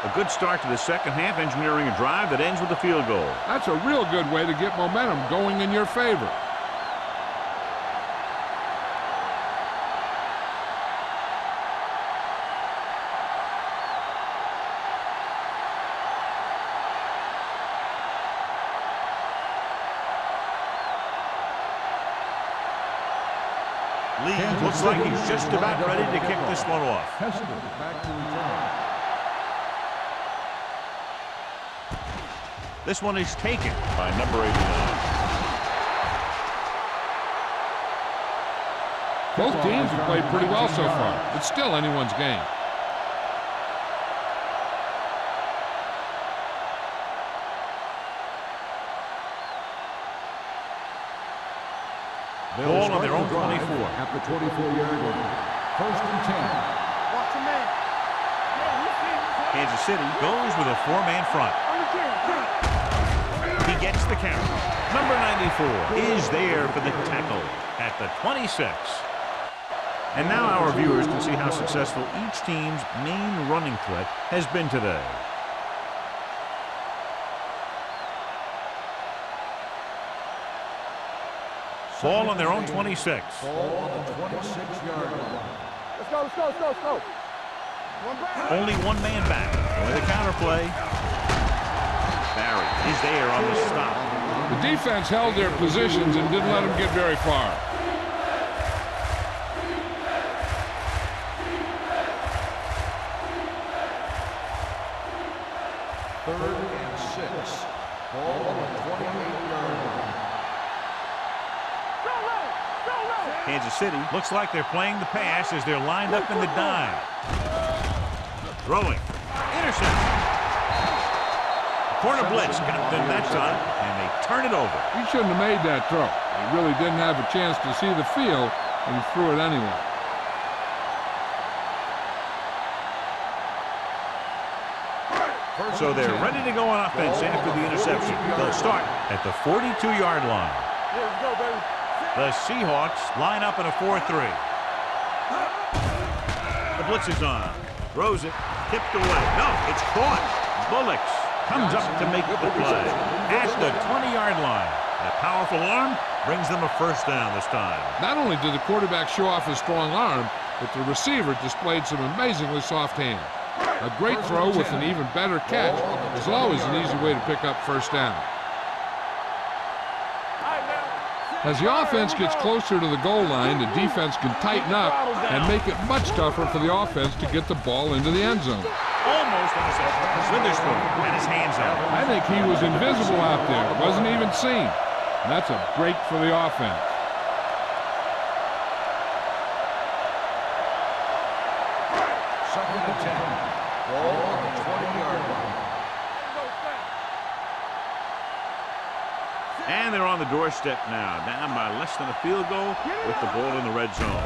A good start to the second half, engineering a drive that ends with a field goal. That's a real good way to get momentum going in your favor. Lee looks like he's just about ready to kick this one off. Hester back to return. This one is taken by number 89. Both teams have played pretty well so far. It's still anyone's game. Ball on their own 24. At the 24-yard line. 1st and 10. Watch the man. Kansas City goes with a 4-man front. He gets the count. Number 94 is there for the tackle at the 26. And now our viewers can see how successful each team's main running threat has been today. Ball on their own 26. Ball on the 26-yard line. Let's go, let's go, let's go, let's go. One back. Only 1 man back. With a counter play. Barry is there on the stop. The defense held their positions and didn't let them get very far. Third and 6. Ball on the 28-yard line. Kansas City looks like they're playing the pass as they're lined up in the dime. Throwing. Interception. Corner blitz got them that time, and they turn it over. He shouldn't have made that throw. He really didn't have a chance to see the field, and he threw it anyway. So they're ready to go on offense after the interception. They'll start at the 42-yard line. Yeah, let's go, baby. The Seahawks line up in a 4-3. The blitz is on. Throws it. Tipped away. No, it's caught. Bullocks comes up to make the play at the 20-yard line. That powerful arm brings them a 1st down this time. Not only did the quarterback show off his strong arm, but the receiver displayed some amazingly soft hands. A great throw with an even better catch is always an easy way to pick up 1st down. As the offense gets closer to the goal line, the defense can tighten up and make it much tougher for the offense to get the ball into the end zone. Almost intercepted. Witherspoon had his hands up. I think he was invisible out there. Wasn't even seen. And that's a break for the offense. Second and 10. Ball on the 20-yard line. And they're on the doorstep now, down by less than a field goal with the ball in the red zone.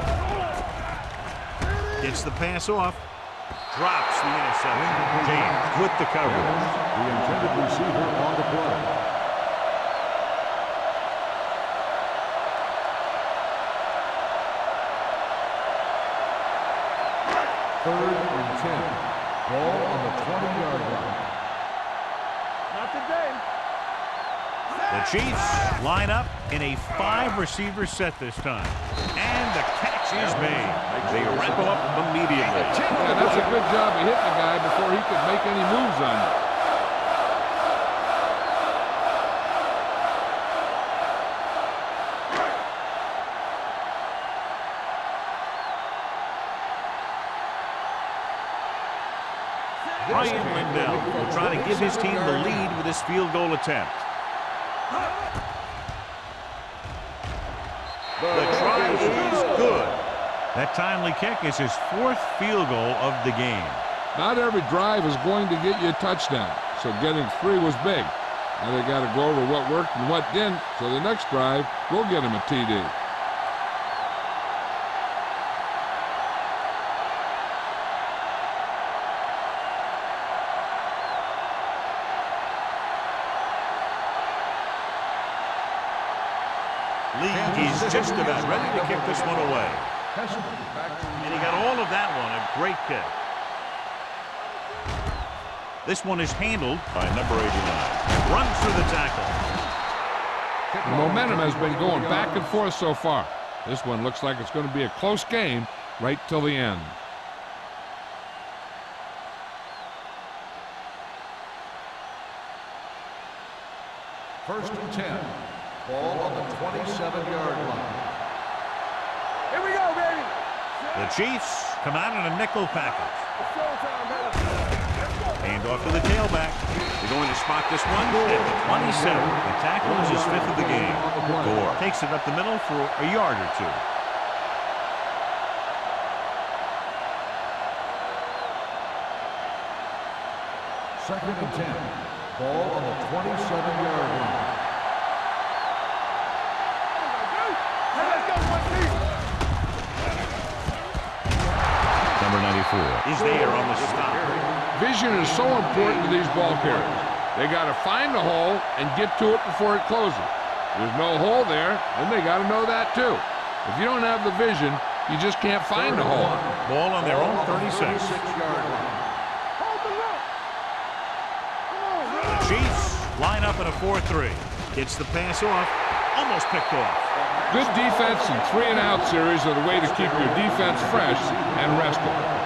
Gets the pass off. Drops the interception. James with the coverage. The intended receiver on the play. Third and 10. Ball on the 20-yard line. Not today. The Chiefs line up in a 5-receiver set this time. And the catch is made. They wrap him up immediately. Yeah, that's a good job of hitting the guy before he could make any moves on you. Ryan Lindell will try to give his team the lead with this field goal attempt. The try is good. That timely kick is his 4th field goal of the game. Not every drive is going to get you a touchdown, so getting 3 was big. Now they got to go over what worked and what didn't, so the next drive will get him a TD. Lee is just about ready to kick this one away. And he got all of that one. A great kick. This one is handled by number 89. Runs through the tackle. The momentum has been going back and forth so far. This one looks like it's going to be a close game right till the end. First and 10. Ball on the 27-yard line. Here we go, baby. The Chiefs come out in a nickel package. It's showtime, baby. Hand off to the tailback. They're going to spot this one at the 27. The tackle is his 5th of the game. Gore takes it up the middle for a yard or 2. Second and 10. Ball on the 27-yard line. Let's go, one team. Number 94 is there on the stop. Vision is so important to these ball carriers. They got to find the hole and get to it before it closes. There's no hole there, and they got to know that too. If you don't have the vision, you just can't find the hole. Ball on their own 36. 36-yard line. Hold the look. Come on, The Chiefs line up in a 4-3. Gets the pass off. Almost picked off. Good defense and 3-and-out series are the way to keep your defense fresh and rested.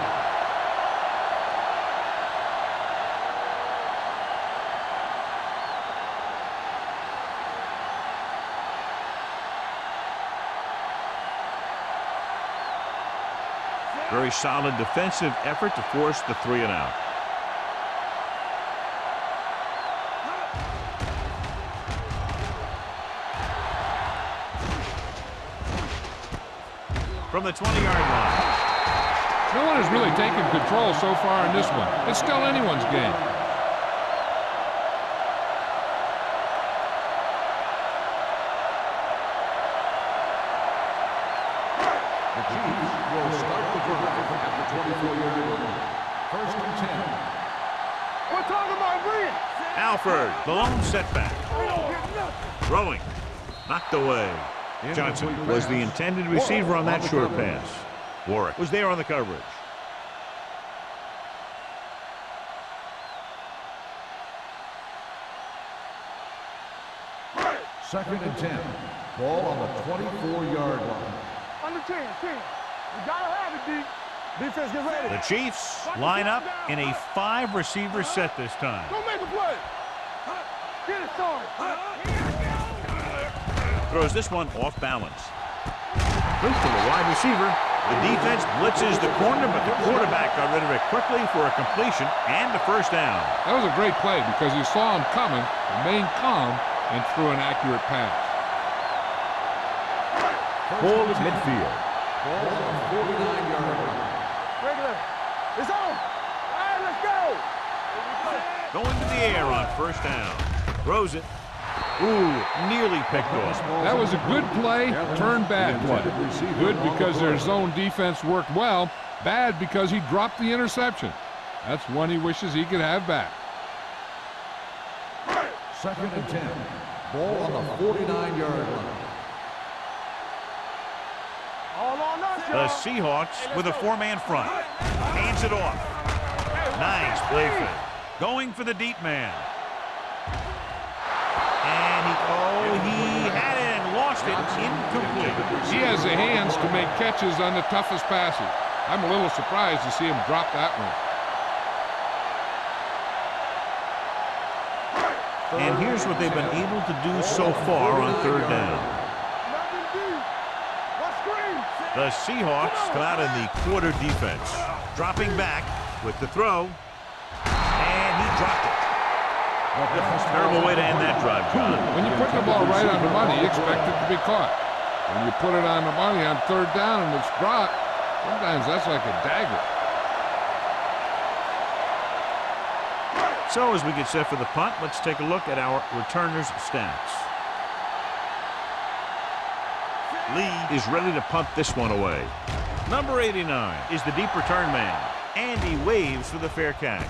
Very solid defensive effort to force the 3-and-out. From the 20-yard line. No one has really taken control so far in this one. It's still anyone's game. The Chiefs will start the drive at the 24-yard line. First and 10. we're talking about Reed. Alford, the lone setback. We don't get nothing. Throwing. Knocked away. Johnson was the intended receiver on that short pass. Warwick was there on the coverage. Second and 10. Ball on the 24-yard line. Under 10. We gotta have it, D. Defense, get ready. The Chiefs line up in a 5-receiver set this time. Go make a play. Get it started. Throws this one off balance. Loose to the wide receiver. The defense blitzes the corner, but the quarterback got rid of it quickly for a completion and a first down. That was a great play because he saw him coming, remained calm, and threw an accurate pass. Ball at midfield. Ball on the 49-yard line. Regular. It's on. All right, let's go. Going to the air on first down. Throws it. Ooh, nearly picked off. That was a good play, turned bad play. Good because their zone defense worked well. Bad because he dropped the interception. That's one he wishes he could have back. 2nd and 10. Ball on the 49-yard line. All on us, The y'all. Seahawks with a 4-man front. Hands it off. Nice play fake. Going for the deep man. And he had it and lost it. Incomplete. He has the hands to make catches on the toughest passes. I'm a little surprised to see him drop that one. And here's what they've been able to do so far on 3rd down. The Seahawks come out in the quarter defense. Dropping back with the throw. And he dropped it. Terrible way to end that drive, John. When you put the ball right on the money, you expect it to be caught. When you put it on the money on 3rd down and it's dropped, sometimes that's like a dagger. So as we get set for the punt, let's take a look at our returners' stats. Lee is ready to punt this one away. Number 89 is the deep return man. And he waves for the fair catch.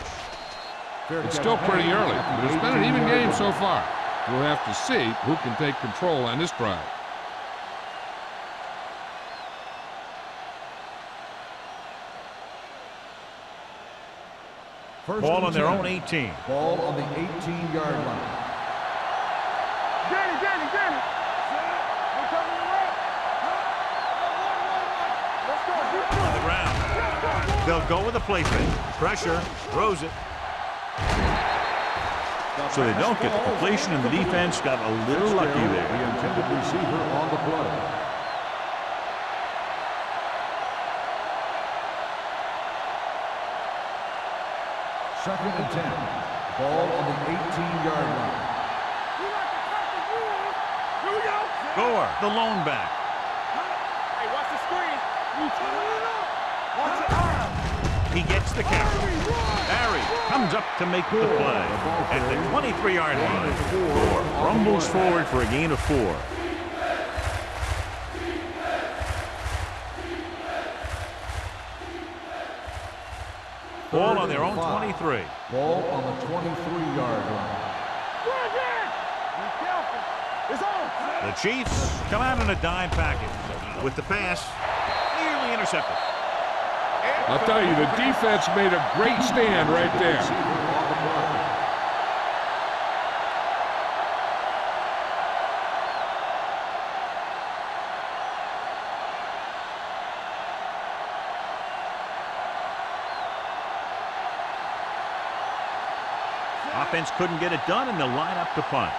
It's still pretty early, but it's been an even game so far. We'll have to see who can take control on this drive. Ball on their own 18. Ball on the 18-yard line. Danny. We're coming around. Let's go. On the ground. They'll go with a play fake. Pressure. Throws it. So they don't get the completion, and the defense got a little lucky there. The intended receiver on the play. Second and 10. Ball on the 18-yard line. Here we go. Gore, the lone back. Hey, watch the screen. Watch your arm. He gets the carry. Barry comes up to make the play at the 23-yard line. Gore rumbles forward for a gain of 4. Ball on their own 23. Ball on the 23-yard line. It's on. The Chiefs come out in a dime package with the pass nearly intercepted. I'll tell you, the defense made a great stand right there. Offense couldn't get it done, and they'll line up to punt.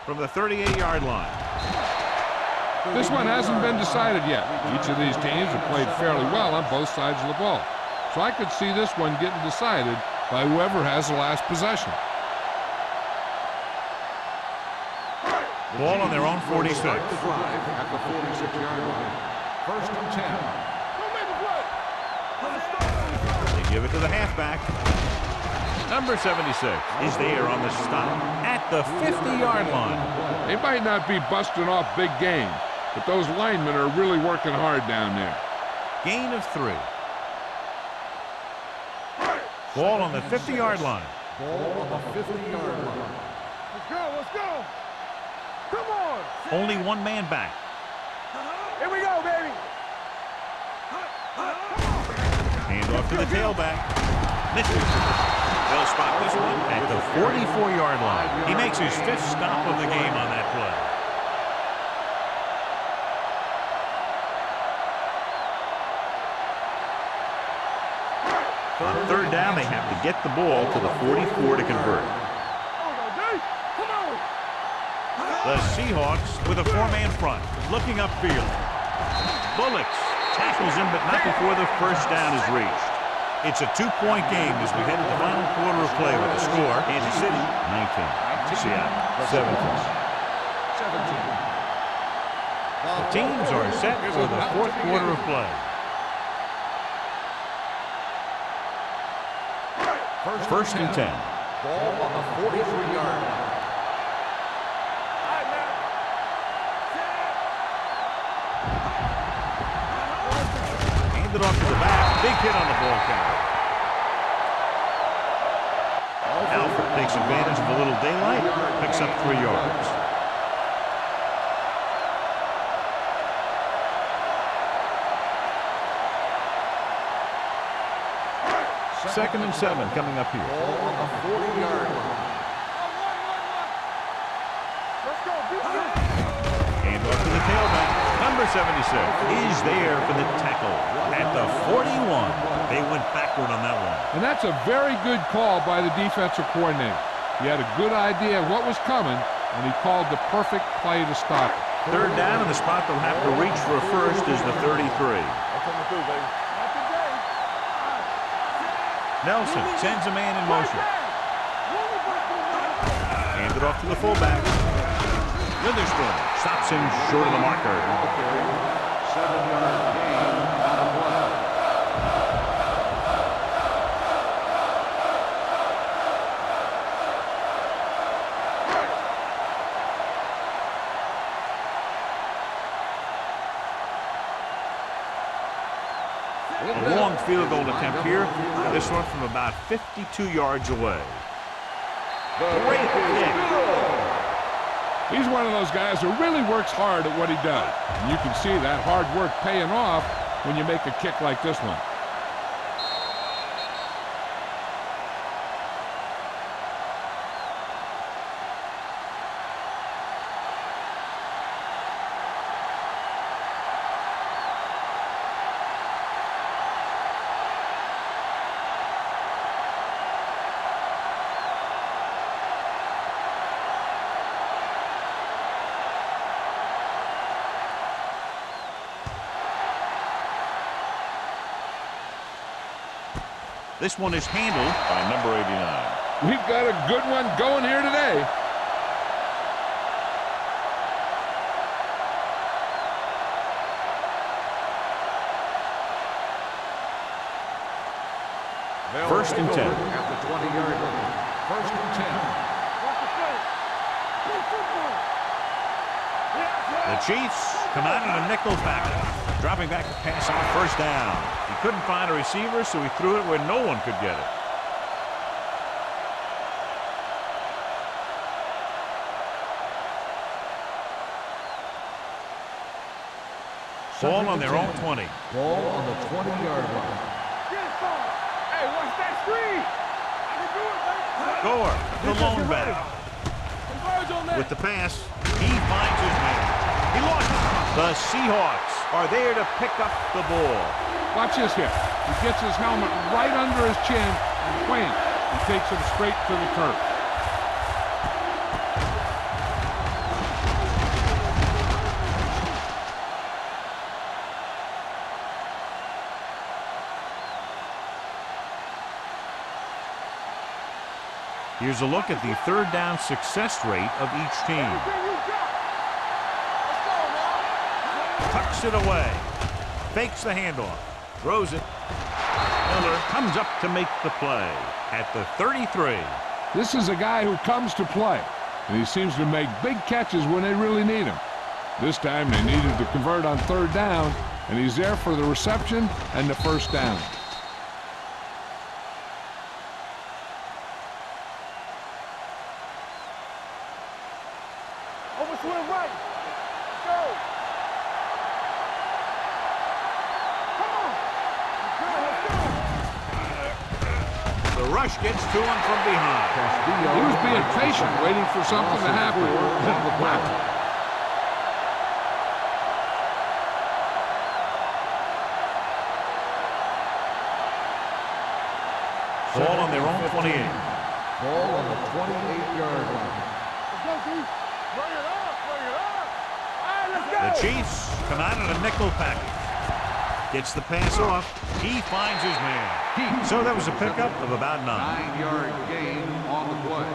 From the 38-yard line. This one hasn't been decided yet. Each of these teams have played fairly well on both sides of the ball. So I could see this one getting decided by whoever has the last possession. Ball on their own 46. At the 46-yard line. 1st and 10. They give it to the halfback. Number 76 is there on the stop at the 50-yard line. They might not be busting off big game, but those linemen are really working hard down there. Gain of 3. Ball on the 50-yard line. Ball on the 50-yard line. Let's go. Come on. Only one man back. Here we go, baby. Hand off to the tailback. Misses. They'll spot this one at the 44-yard line. He makes his 5th stop of the game on that play. On 3rd down, they have to get the ball to the 44 to convert. The Seahawks with a 4-man front, looking upfield. Bullocks tackles him, but not before the 1st down is reached. It's a two-point game as we head to the final quarter of play with the score. Kansas City, 19. Seattle, 17. The teams are set for the fourth quarter of play. First and 10. Ball on the 43-yard line. Hand it off to the back. Big hit on the ball carrier. Alford takes advantage of a little daylight. Picks up 3 yards. Second and 7 coming up here. Ball on the 40-yard line. Hand off to the tailback. Number 76 is there for the tackle at the 41. They went backward on that one. And that's a very good call by the defensive coordinator. He had a good idea of what was coming, and he called the perfect play to stop it. Third down, and the spot they'll have to reach for a first is the 33. Nelson sends a man in motion. Hand it off to the fullback. Witherspoon stops him short of the marker. 7-yard gain on the play. A long field goal attempt here. This one from about 52 yards away. Great kick. He's one of those guys who really works hard at what he does. And you can see that hard work paying off when you make a kick like this one. This one is handled by number 89. We've got a good one going here today. First and 10. At the 20-yard line. First and 10. The Chiefs come out in a nickel package, dropping back to pass on first down. He couldn't find a receiver, so he threw it where no one could get it. Ball on their own 20. Ball on the 20-yard line. Hey, watch that screen. I can do it, baby. Gore, the lone back. Converge on that. With the pass, he finds his man. He lost it. The Seahawks are there to pick up the ball. Watch this here. He gets his helmet right under his chin, and wham, he takes him straight to the turf. Here's a look at the third down success rate of each team. Tucks it away. Fakes the handoff. Throws it. Miller comes up to make the play at the 33. This is a guy who comes to play, and he seems to make big catches when they really need him. This time they needed to convert on third down, and he's there for the reception and the first down. Over to the right. Let's go. Come on. The rush gets to him from behind. He was being patient, waiting for something to happen. Ball on their own 28. Ball on the 28-yard line. Let's go, Chief. Bring it up. Bring it up. All right, let's go. The Chiefs come out in a nickel package. Gets the pass off. He finds his man. So that was a pickup of about 9. 9-yard gain on the play.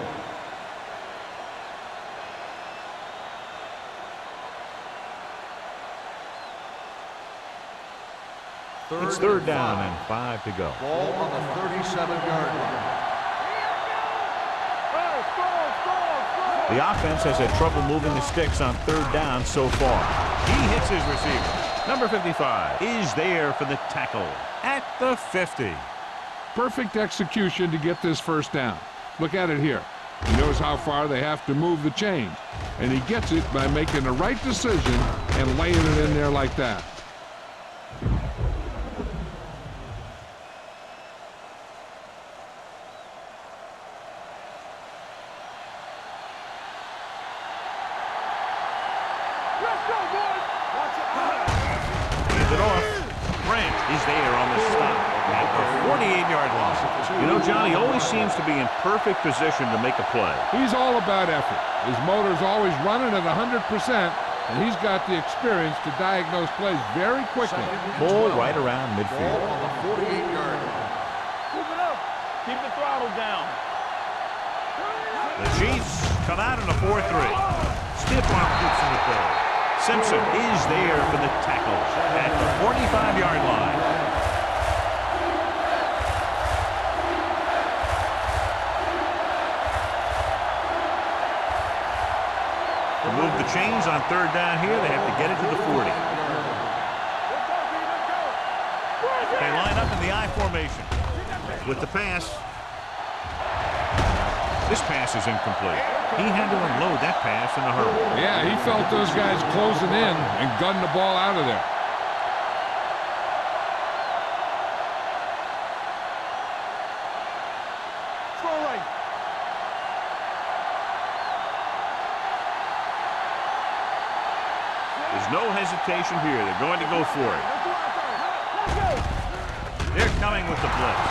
It's third down and 5 to go. Ball on the 37-yard line. The offense has had trouble moving the sticks on third down so far. He hits his receiver. Number 55 is there for the tackle at the 50. Perfect execution to get this first down. Look at it here. He knows how far they have to move the chains, and he gets it by making the right decision and laying it in there like that. Hands it off. Branch is there on the stop at the 48-yard line. You know, Johnny always seems to be in perfect position to make a play. He's all about effort. His motor's always running at 100%, and he's got the experience to diagnose plays very quickly. Ball right around midfield. Ball on the 48-yard line. Keep it up. Keep the throttle down. The Chiefs come out in a 4-3. Stiff arm keeps in the play. Simpson is there for the tackle at the 45-yard line. To move the chains on third down here, they have to get it to the 40. They line up in the I formation. With the pass. This pass is incomplete. He had to unload that pass in a hurry. Yeah, he felt those guys closing in and gunned the ball out of there. Throw right. There's no hesitation here. They're going to go for it. They're coming with the blitz.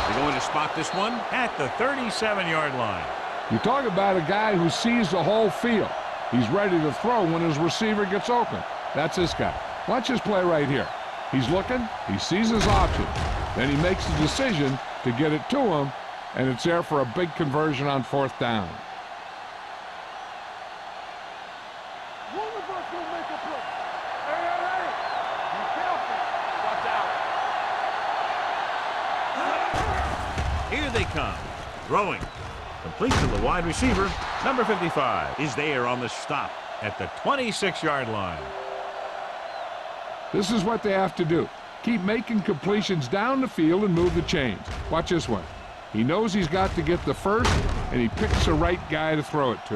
They're going to spot this one at the 37-yard line. You talk about a guy who sees the whole field. He's ready to throw when his receiver gets open. That's this guy. Watch his play right here. He's looking, he sees his option, then he makes the decision to get it to him, and it's there for a big conversion on fourth down. One of us will make a play. Hey. Be careful. Watch out. Here they come. Throwing. Complete to the wide receiver. Number 55 is there on the stop at the 26-yard line. This is what they have to do. Keep making completions down the field and move the chains. Watch this one. He knows he's got to get the first, and he picks the right guy to throw it to.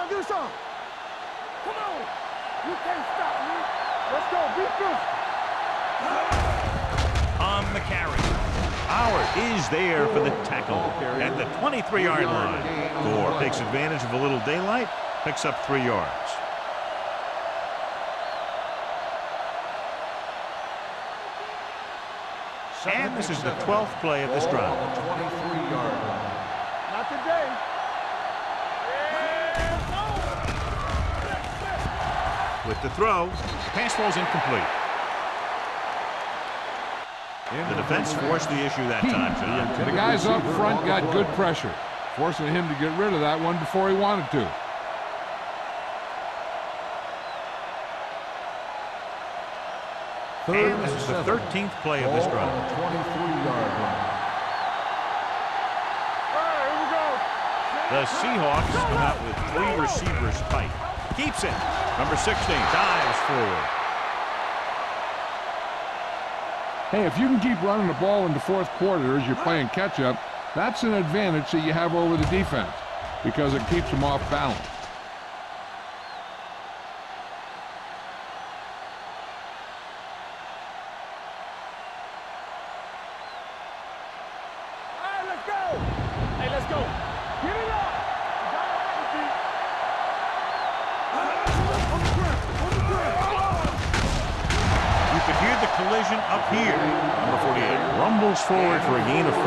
Do something. Come on. You can't stop me. Let's go. Be good. On the carry. Howard is there for the tackle at the 23-yard line. Gore takes advantage of a little daylight, picks up 3 yards. And this is the 12th play of this drive. 23-yard line. Not today. With the throw, pass falls incomplete. The defense forced the issue that time, John. The guys up front got good pressure, forcing him to get rid of that one before he wanted to. And this is the 13th play of this drive. 23-yard line. The Seahawks come out with 3 receivers tight. Keeps it. Number 16 dives forward. Hey, if you can keep running the ball in the fourth quarter as you're playing catch-up, that's an advantage that you have over the defense because it keeps them off balance. Let's go. Get it up. You could hear the collision up here. Number 48 rumbles forward for a gain of 4.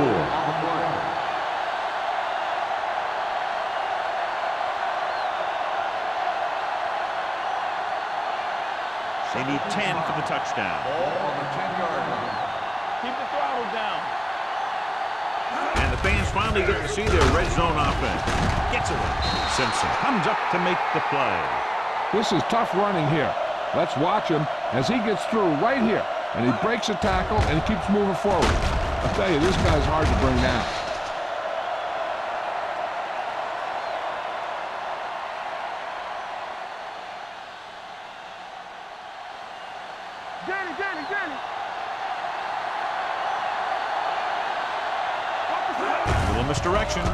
They need 10 for the touchdown. Ball on the 10-yard line. Keep the throttle down. And the fans finally get to see their red zone offense. Gets away. Simpson comes up to make the play. This is tough running here. Let's watch him as he gets through right here. And he breaks a tackle and he keeps moving forward. I'll tell you, this guy's hard to bring down. Danny. Little misdirection.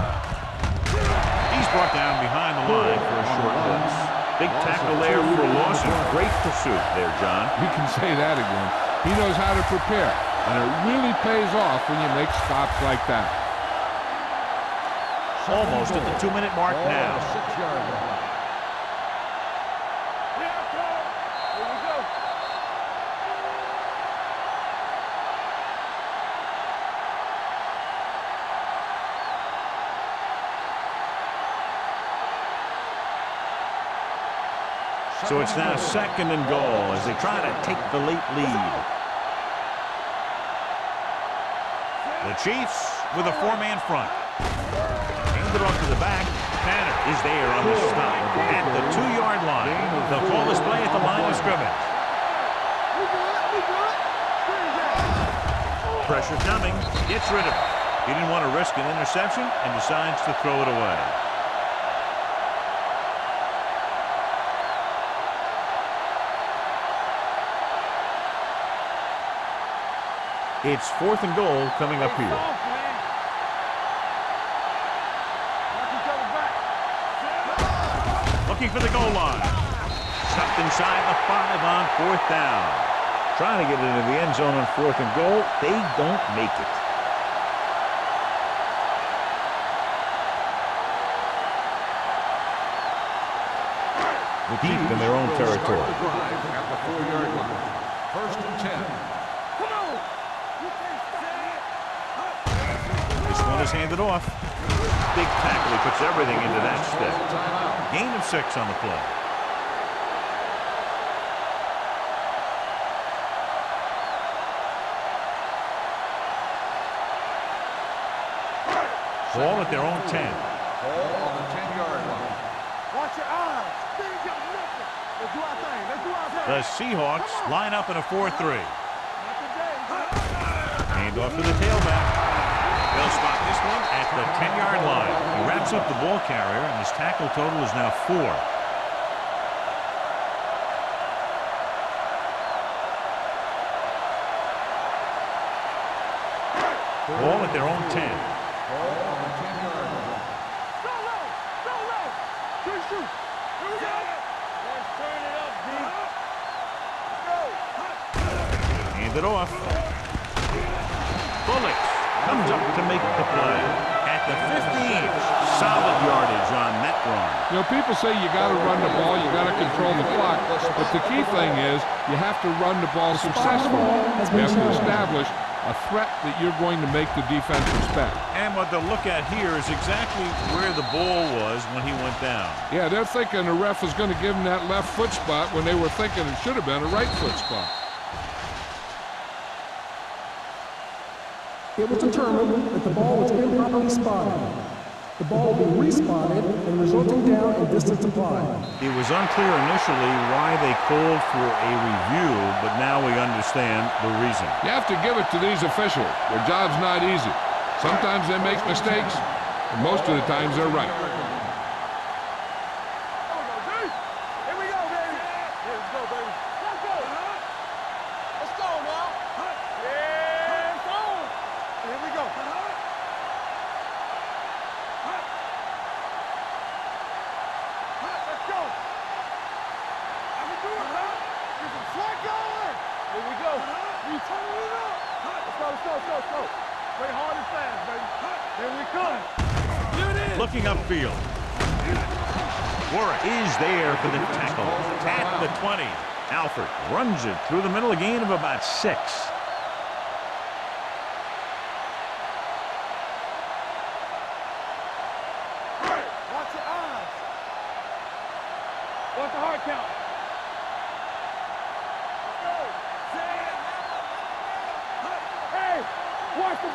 He's brought down behind the line for a short blitz. Big tackle there for a loss and great pursuit there, John. You can say that again. He knows how to prepare, and it really pays off when you make stops like that. Almost at the 2-minute mark Ball on now. the 6-yard line. Here we go. So it's now 2nd and goal as they try to take the late lead. The Chiefs with a 4-man front. Handed off to the back. Tanner is there on the stop at the 2-yard line. They'll call this play at the line of scrimmage. Pressure coming. Gets rid of it. He didn't want to risk an interception and decides to throw it away. It's 4th and goal coming up here. Looking for the goal line. Stuffed inside the 5 on 4th down. Trying to get it into the end zone on 4th and goal. They don't make it. Deep in their own territory. Start the drive at the 4-yard line. 1st and 10. This one is handed off. Big tackle. He puts everything into that stick. Gain of 6 on the play. Ball at their own 10. Ball on the 10-yard line. Watch your eyes. Let's do our thing. The Seahawks line up in a 4-3. Hand off to the tailback. They'll spot this one at the 10-yard line. He wraps up the ball carrier, and his tackle total is now 4. Ball at their own 10. Ball on the 10-yard line. Go low. Shoot. Here we go. Let's turn it up, D. Hand it off. Bullocks comes up to make the play. At the 15, solid yardage on that run. You know, people say you got to run the ball, you got to control the clock, but the key thing is you have to run the ball successfully. You have to establish a threat that you're going to make the defense respect. And what they'll look at here is exactly where the ball was when he went down. Yeah, they're thinking the ref is going to give him that left foot spot when they were thinking it should have been a right foot spot. It was determined that the ball was improperly spotted. The ball will be respotted and resulting down and distance applied. It was unclear initially why they called for a review, but now we understand the reason. You have to give it to these officials. Their job's not easy. Sometimes they make mistakes, and most of the times they're right. Here we go, baby. Let's go, baby. Let's go. Let's go now. Let's go. Here we go. Let's go. How we do it, huh? Get some slack going. Here we go. We turn it up. Let's go. Play hard and fast, baby. Here we come. Here it is. Looking upfield. Warwick is there for the tackle at the 20. Alford runs it through the middle, a gain of about 6. Watch your eyes. What's the hard count?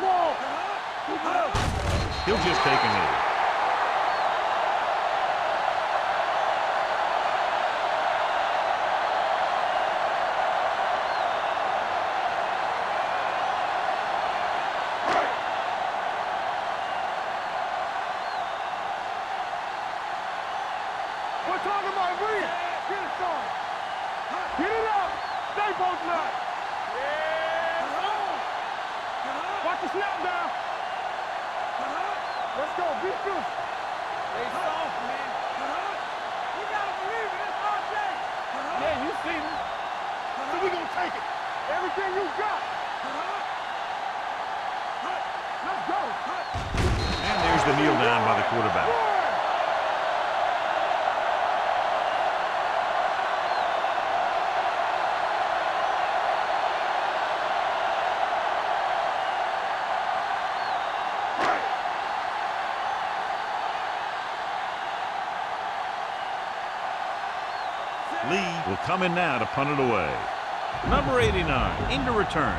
ball. He'll just take a knee. We're talking about read. Get it started. Get it up. Stay both left. Watch the snap down. Let's go. Be good. Stay soft, man. You gotta believe it. It's our day. Yeah, you see me. So we gonna take it. Everything you got. Let's go. And there's the kneel down by the quarterback. Lee will come in now to punt it away. Number 89 in to return.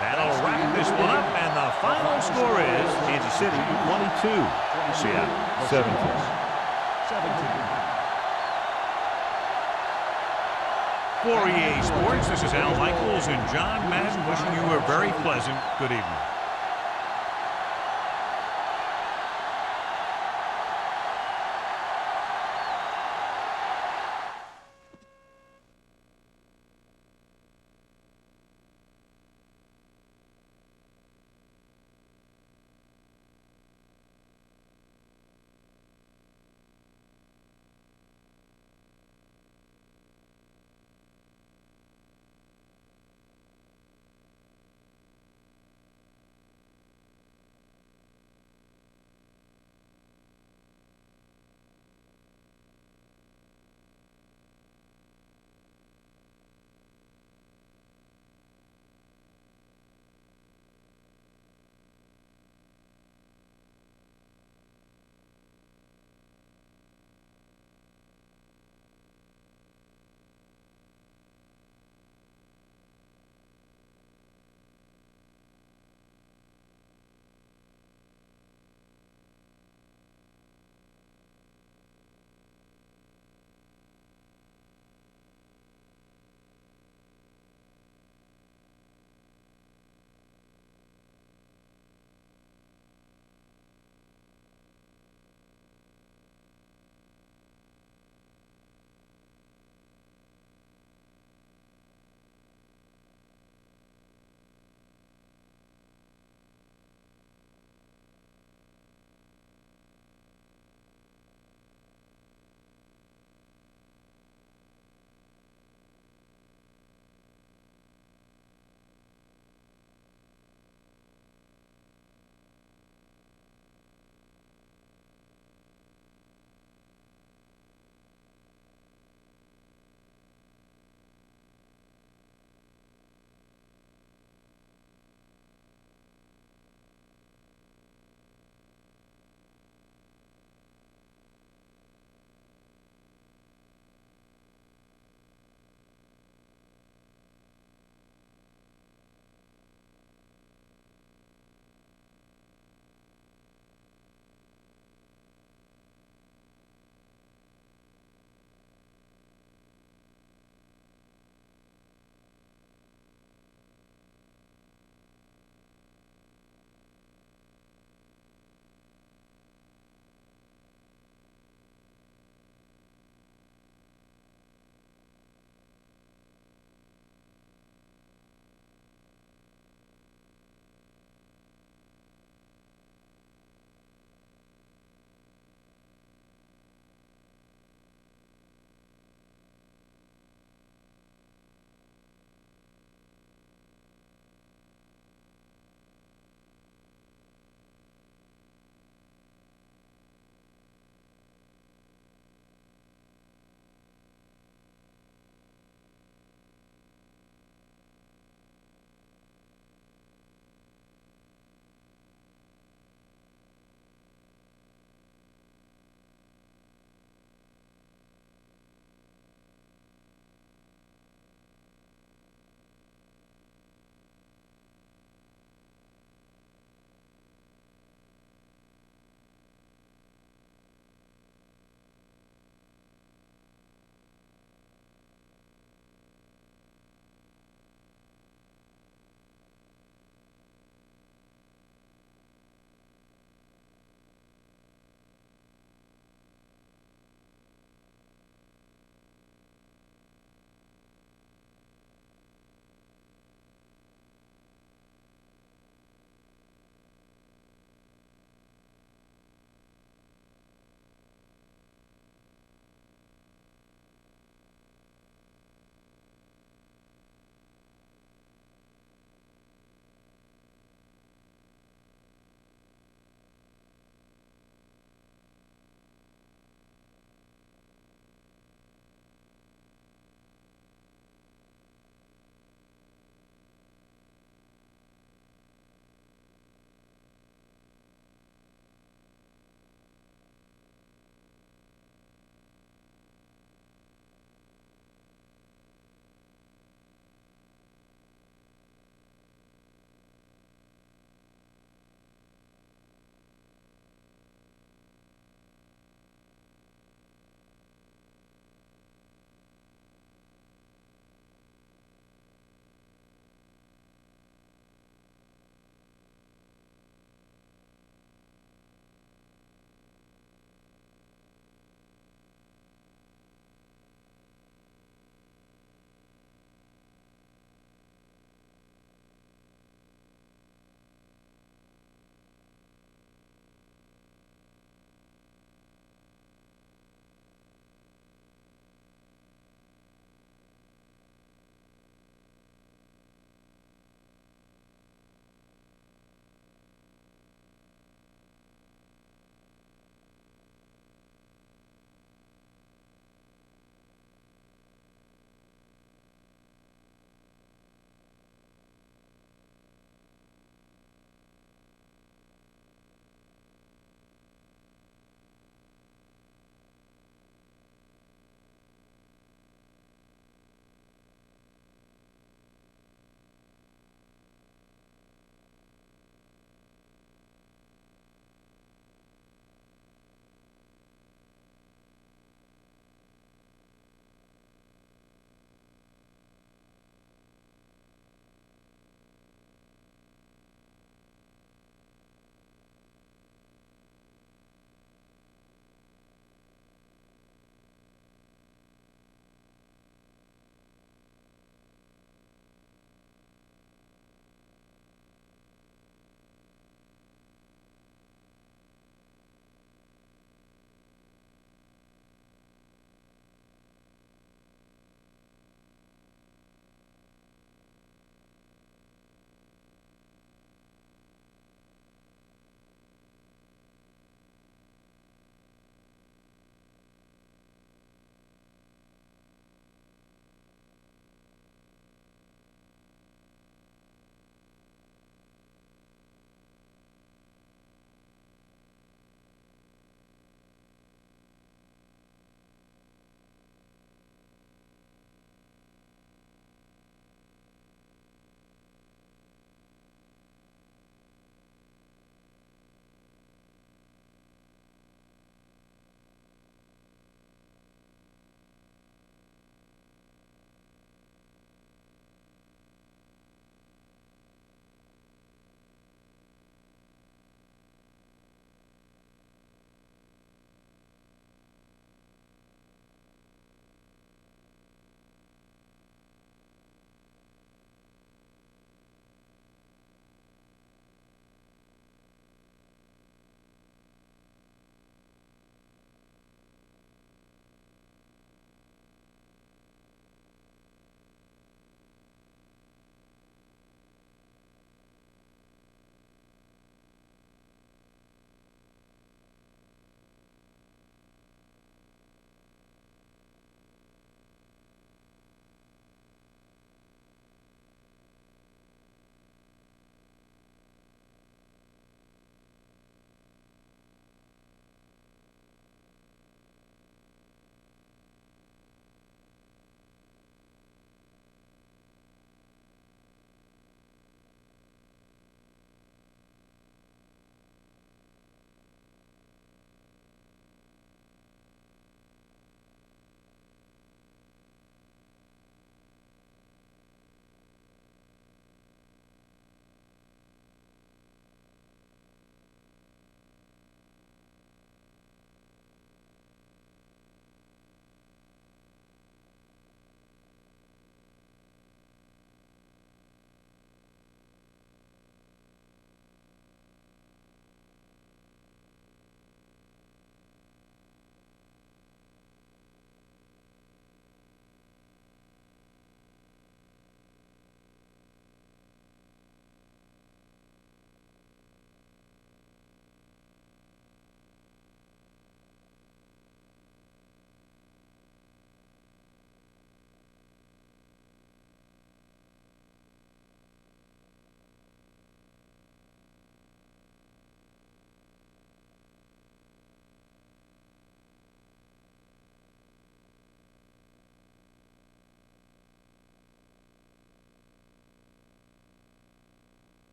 That'll wrap this one up, and the final score is Kansas City 22, Seattle 17. For EA Sports, this is Al Michaels and John Madden wishing you a very pleasant good evening.